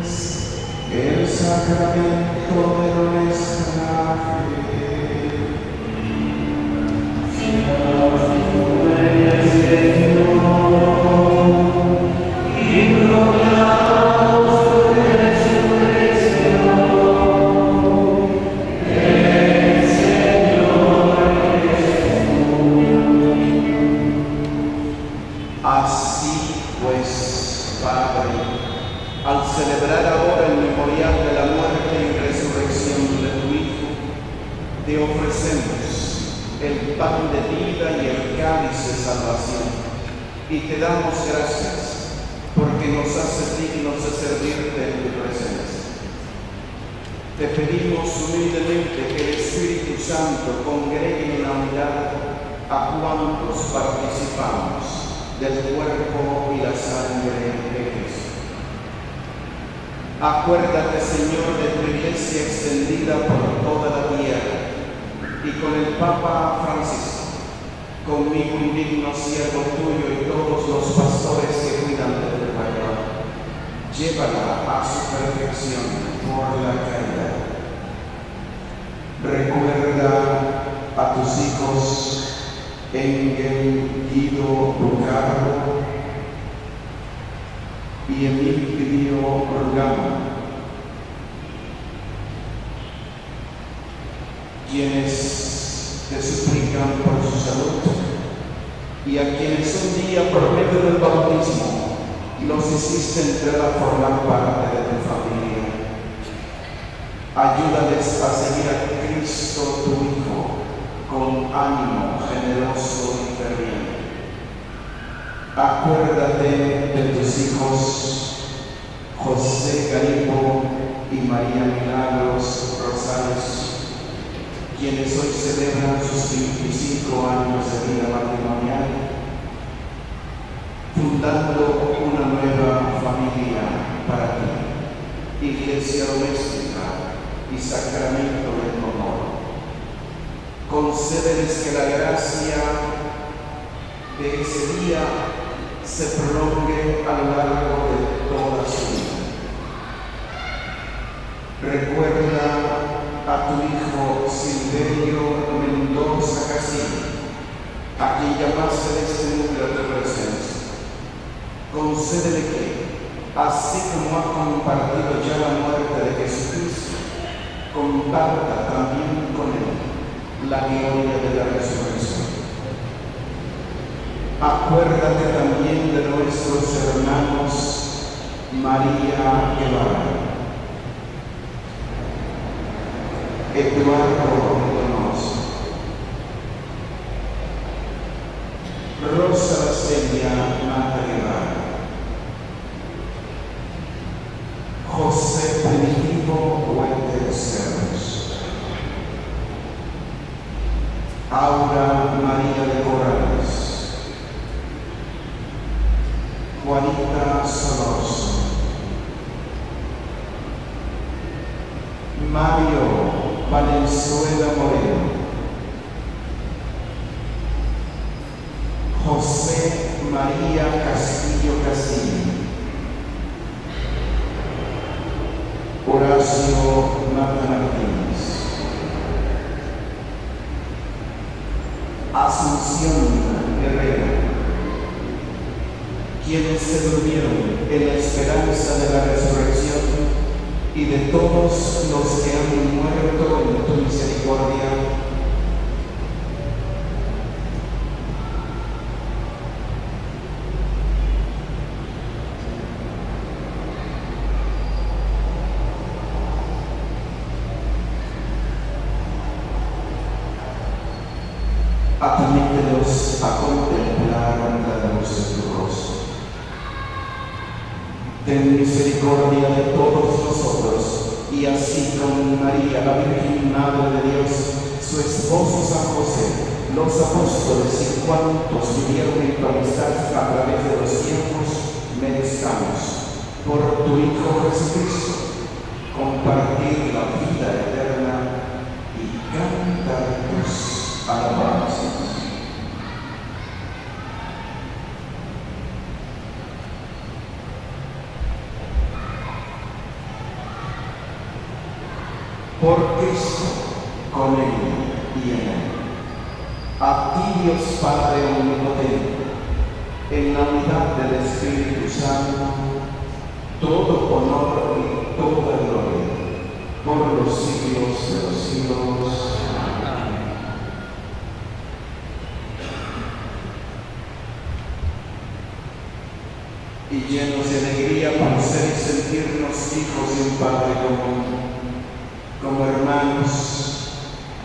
Speaker 1: es el sacramento de nuestra fe.
Speaker 6: Así pues, Padre, al celebrar ahora el memorial de la muerte y resurrección de tu Hijo, te ofrecemos el pan de vida y el cáliz de salvación, y te damos gracias porque nos hace dignos de servirte en tu presencia. Te pedimos humildemente que el Espíritu Santo congregue en la unidad a cuantos participamos del cuerpo y la sangre de Cristo. Acuérdate, Señor, de tu iglesia extendida por toda la tierra, y con el Papa Francisco, conmigo indigno siervo tuyo y todos los pastores que cuidan de tu pueblo, llévala a su perfección por la caridad. Recuerda a tus hijos Engel, Guido, Ricardo y Emilio Rugama, quienes te suplican por su salud, y a quienes un día por medio del bautismo los hiciste entrar a formar parte de tu familia. Ayúdales a seguir a Cristo tu Hijo con ánimo generoso y ferviente. Acuérdate de tus hijos José Garibo y María Milagros Rosales, quienes hoy celebran sus 25 años de vida matrimonial, fundando una nueva familia para ti, iglesia doméstica y sacramento del amor. Concédeles que la gracia de ese día se prolongue a lo largo de toda su vida. Recuerda a tu hijo Silverio Mendoza Casillo, a quien llamaste de este mundo a tu presencia. concédele que, así como ha compartido ya la muerte de Jesucristo, comparta también con él la gloria de la resurrección. Acuérdate también de nuestros hermanos María Guevara, Eduardo Donoso, Rosa Celia Mata Guevara, José Primitivo Huete Cerros, Aura María de Corrales, Juanita Soloso, Mario Valenzuela Moreno, José María Castillo Castillo, Horacio Marta Martínez, Asunción Guerrero, quienes se durmieron en la esperanza de la resurrección, y de todos los que han muerto en tu misericordia. Admítelos a contemplar la luz de tu rostro. Ten misericordia de todos nosotros, y así con María, la Virgen Madre de Dios, su esposo San José, los apóstoles y cuantos vivieron en tu amistad a través de los tiempos, merezcamos, por tu Hijo Jesucristo, compartir la vida eterna y cantar tus alabanzas. Por Cristo, con Él y en Él. A ti, Dios Padre omnipotente, en la unidad del Espíritu Santo, todo honor y toda gloria, por los siglos de los siglos. Amén. Y llenos de alegría por ser y sentirnos hijos de un Padre común, como hermanos,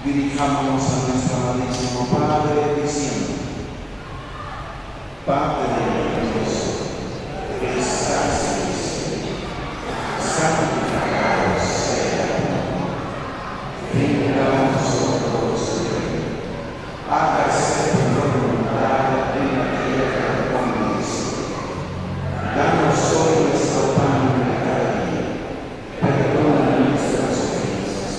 Speaker 6: dirijámonos a nuestro amadísimo Padre diciendo: Padre Dios, que estás en el cielo, santificado sea tu nombre. Venga a nosotros tu reino. Hágase tu voluntad en la tierra como en el cielo. Danos hoy nuestro pan de cada día. Perdona nuestras ofensas,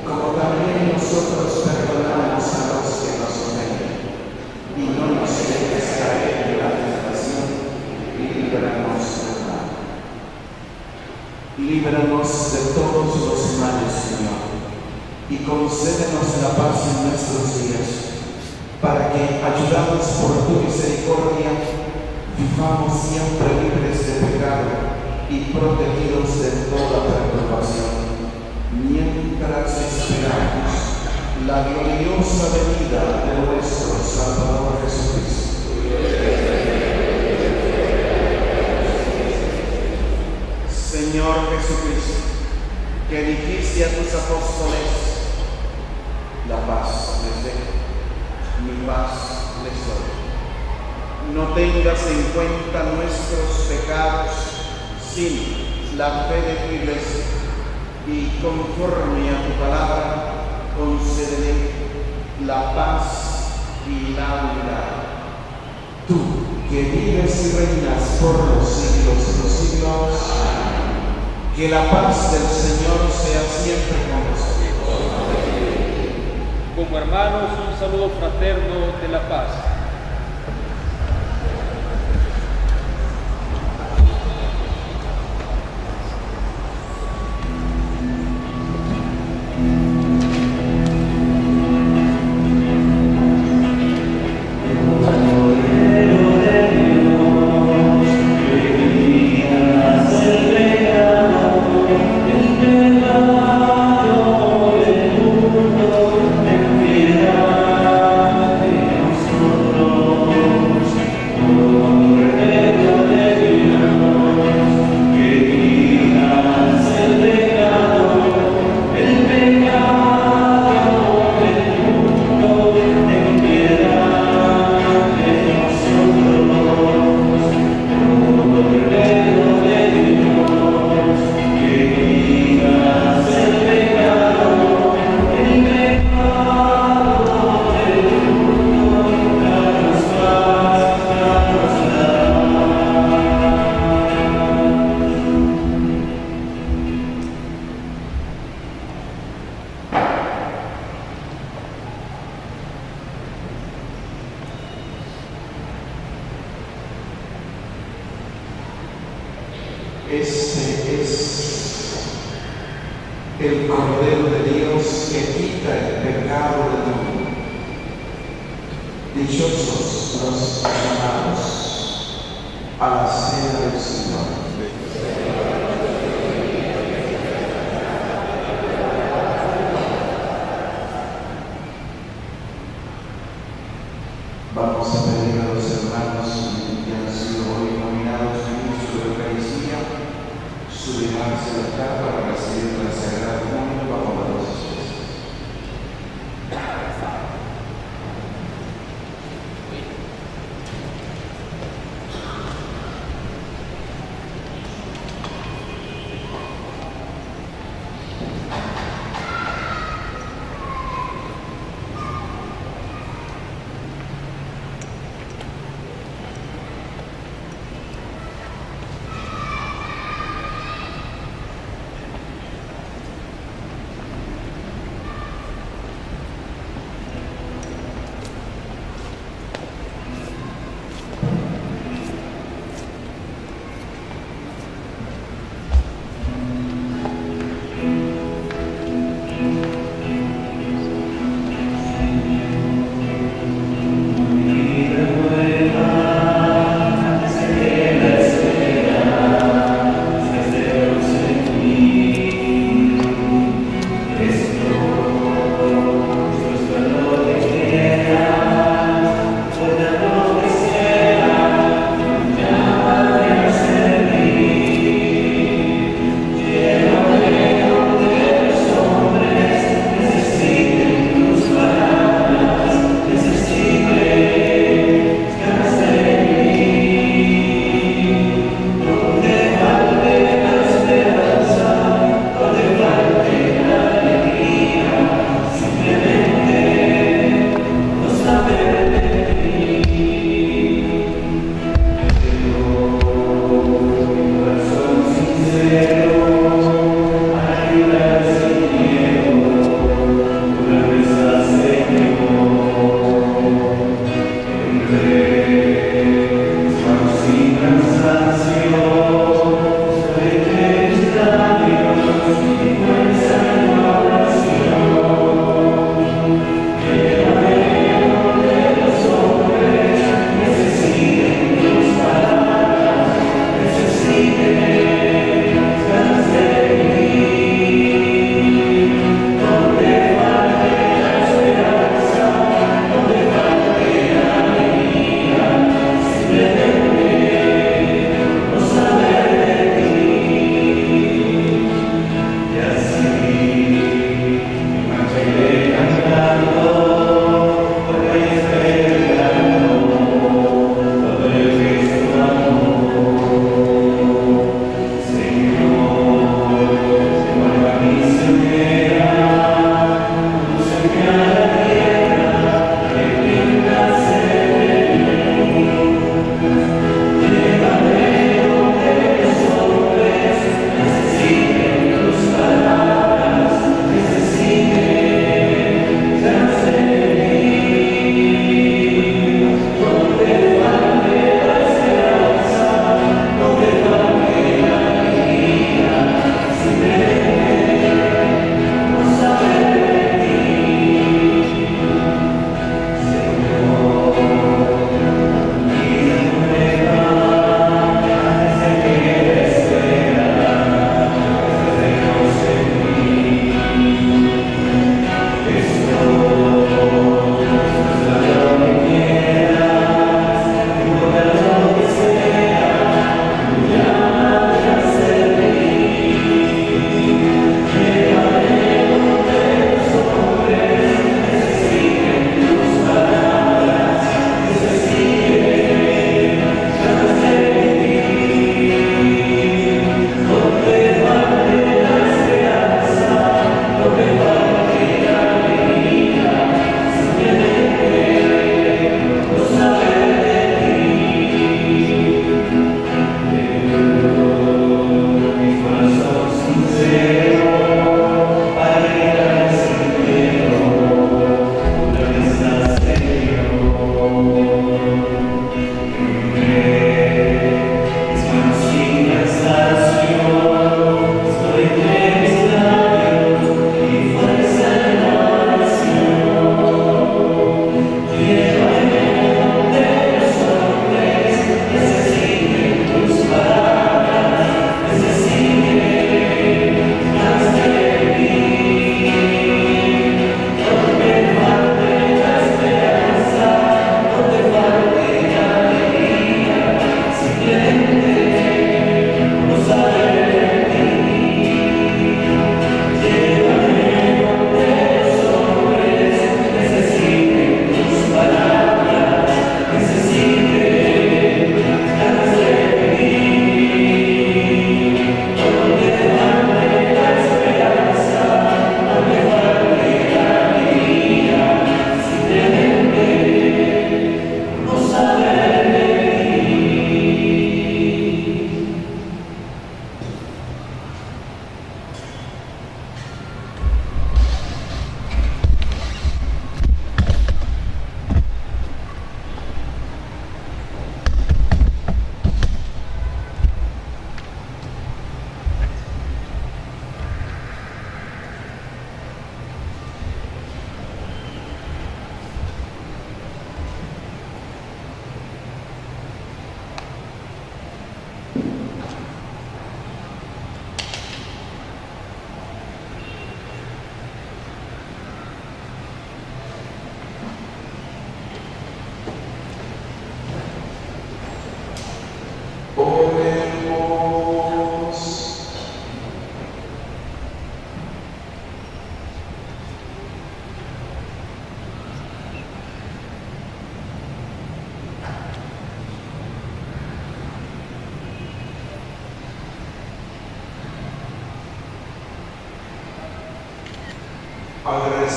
Speaker 6: como también nosotros perdonamos a los que nos ofenden. Y no nos dejes caer en la tentación, y líbranos del mal. Líbranos de todos los males, Señor, y concédenos la paz en nuestros días, para que, ayudados por tu misericordia, vivamos siempre libres de pecado y protegidos de toda perturbación, mientras esperamos la gloriosa venida de nuestro Salvador Jesucristo. Señor Jesucristo, que dijiste a tus apóstoles: la paz les dejo, mi paz les doy. No tengas en cuenta nuestros pecados, sino la fe de tu Iglesia, y conforme a tu palabra, concédele la paz y la unidad. Tú, que vives y reinas por los siglos de los siglos, que la paz del Señor sea siempre con nosotros.
Speaker 7: Como hermanos, un saludo fraterno de la paz.
Speaker 2: Cordero de Dios,
Speaker 1: Este es el Cordero de Dios que quita el pecado del mundo. Dichosos los llamados a la cena del Señor. Vamos a pedir a los hermanos que han sido hoy nominados ministros de Eucaristía sublimarse al altar para recibir la Sagrada Comunión bajo las dos especies.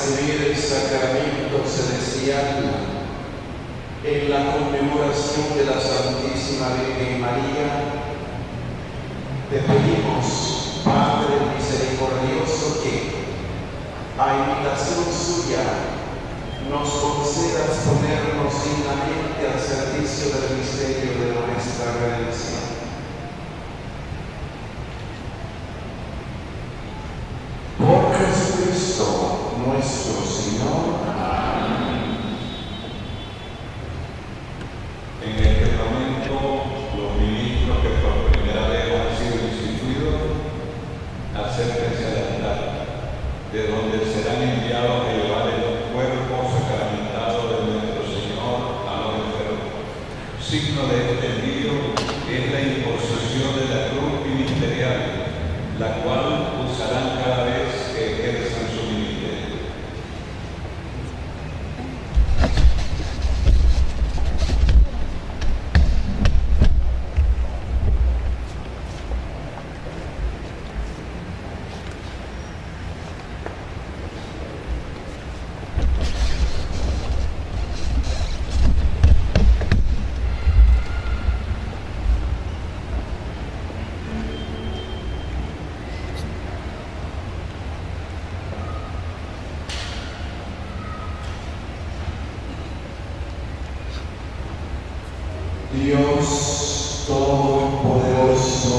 Speaker 6: recibir el sacramento celestial en la conmemoración de la Santísima Virgen María, te pedimos, Padre misericordioso, que, a imitación suya, nos concedas ponernos dignamente al servicio del misterio de nuestra redención. Por Jesucristo nuestro Señor.
Speaker 3: En este momento, los ministros que por primera vez han sido instituidos, acérquense al altar, de donde serán enviados a llevar el cuerpo sacramentado de nuestro Señor a los enfermos. Signo de este envío es la imposición de la cruz ministerial, la cual usarán cada vez que ejerzan su ministerio.
Speaker 1: Dios Todopoderoso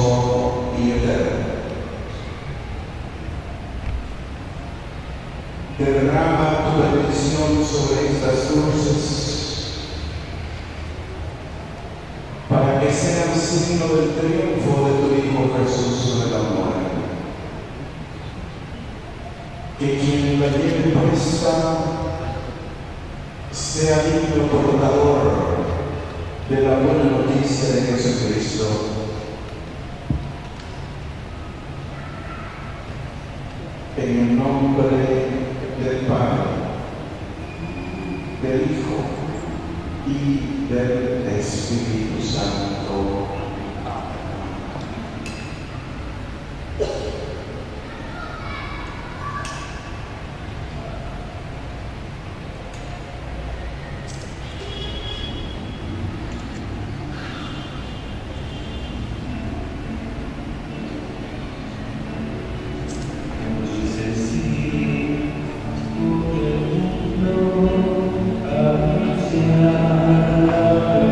Speaker 1: y Eterno, derrama tu bendición sobre estas cruces para que sean signo del triunfo de tu Hijo Jesús sobre la muerte. Que quien la lleve puesta sea digno portador de la buena noticia de Jesucristo. En el nombre del Padre, del Hijo y del Espíritu Santo.
Speaker 2: Anunciar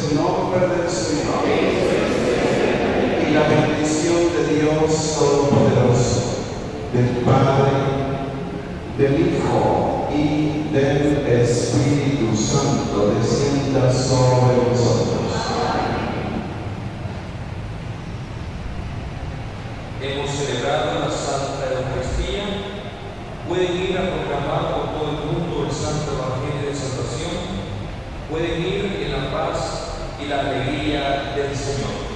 Speaker 1: el nombre del Señor. Y la bendición de Dios Todopoderoso, del Padre, del Hijo y del Espíritu Santo descienda sobre nosotros.
Speaker 8: Hemos celebrado la Santa Eucaristía. Pueden ir a proclamar por todo el mundo el Santo Evangelio de Salvación. Pueden ir en la paz y la alegría del Señor.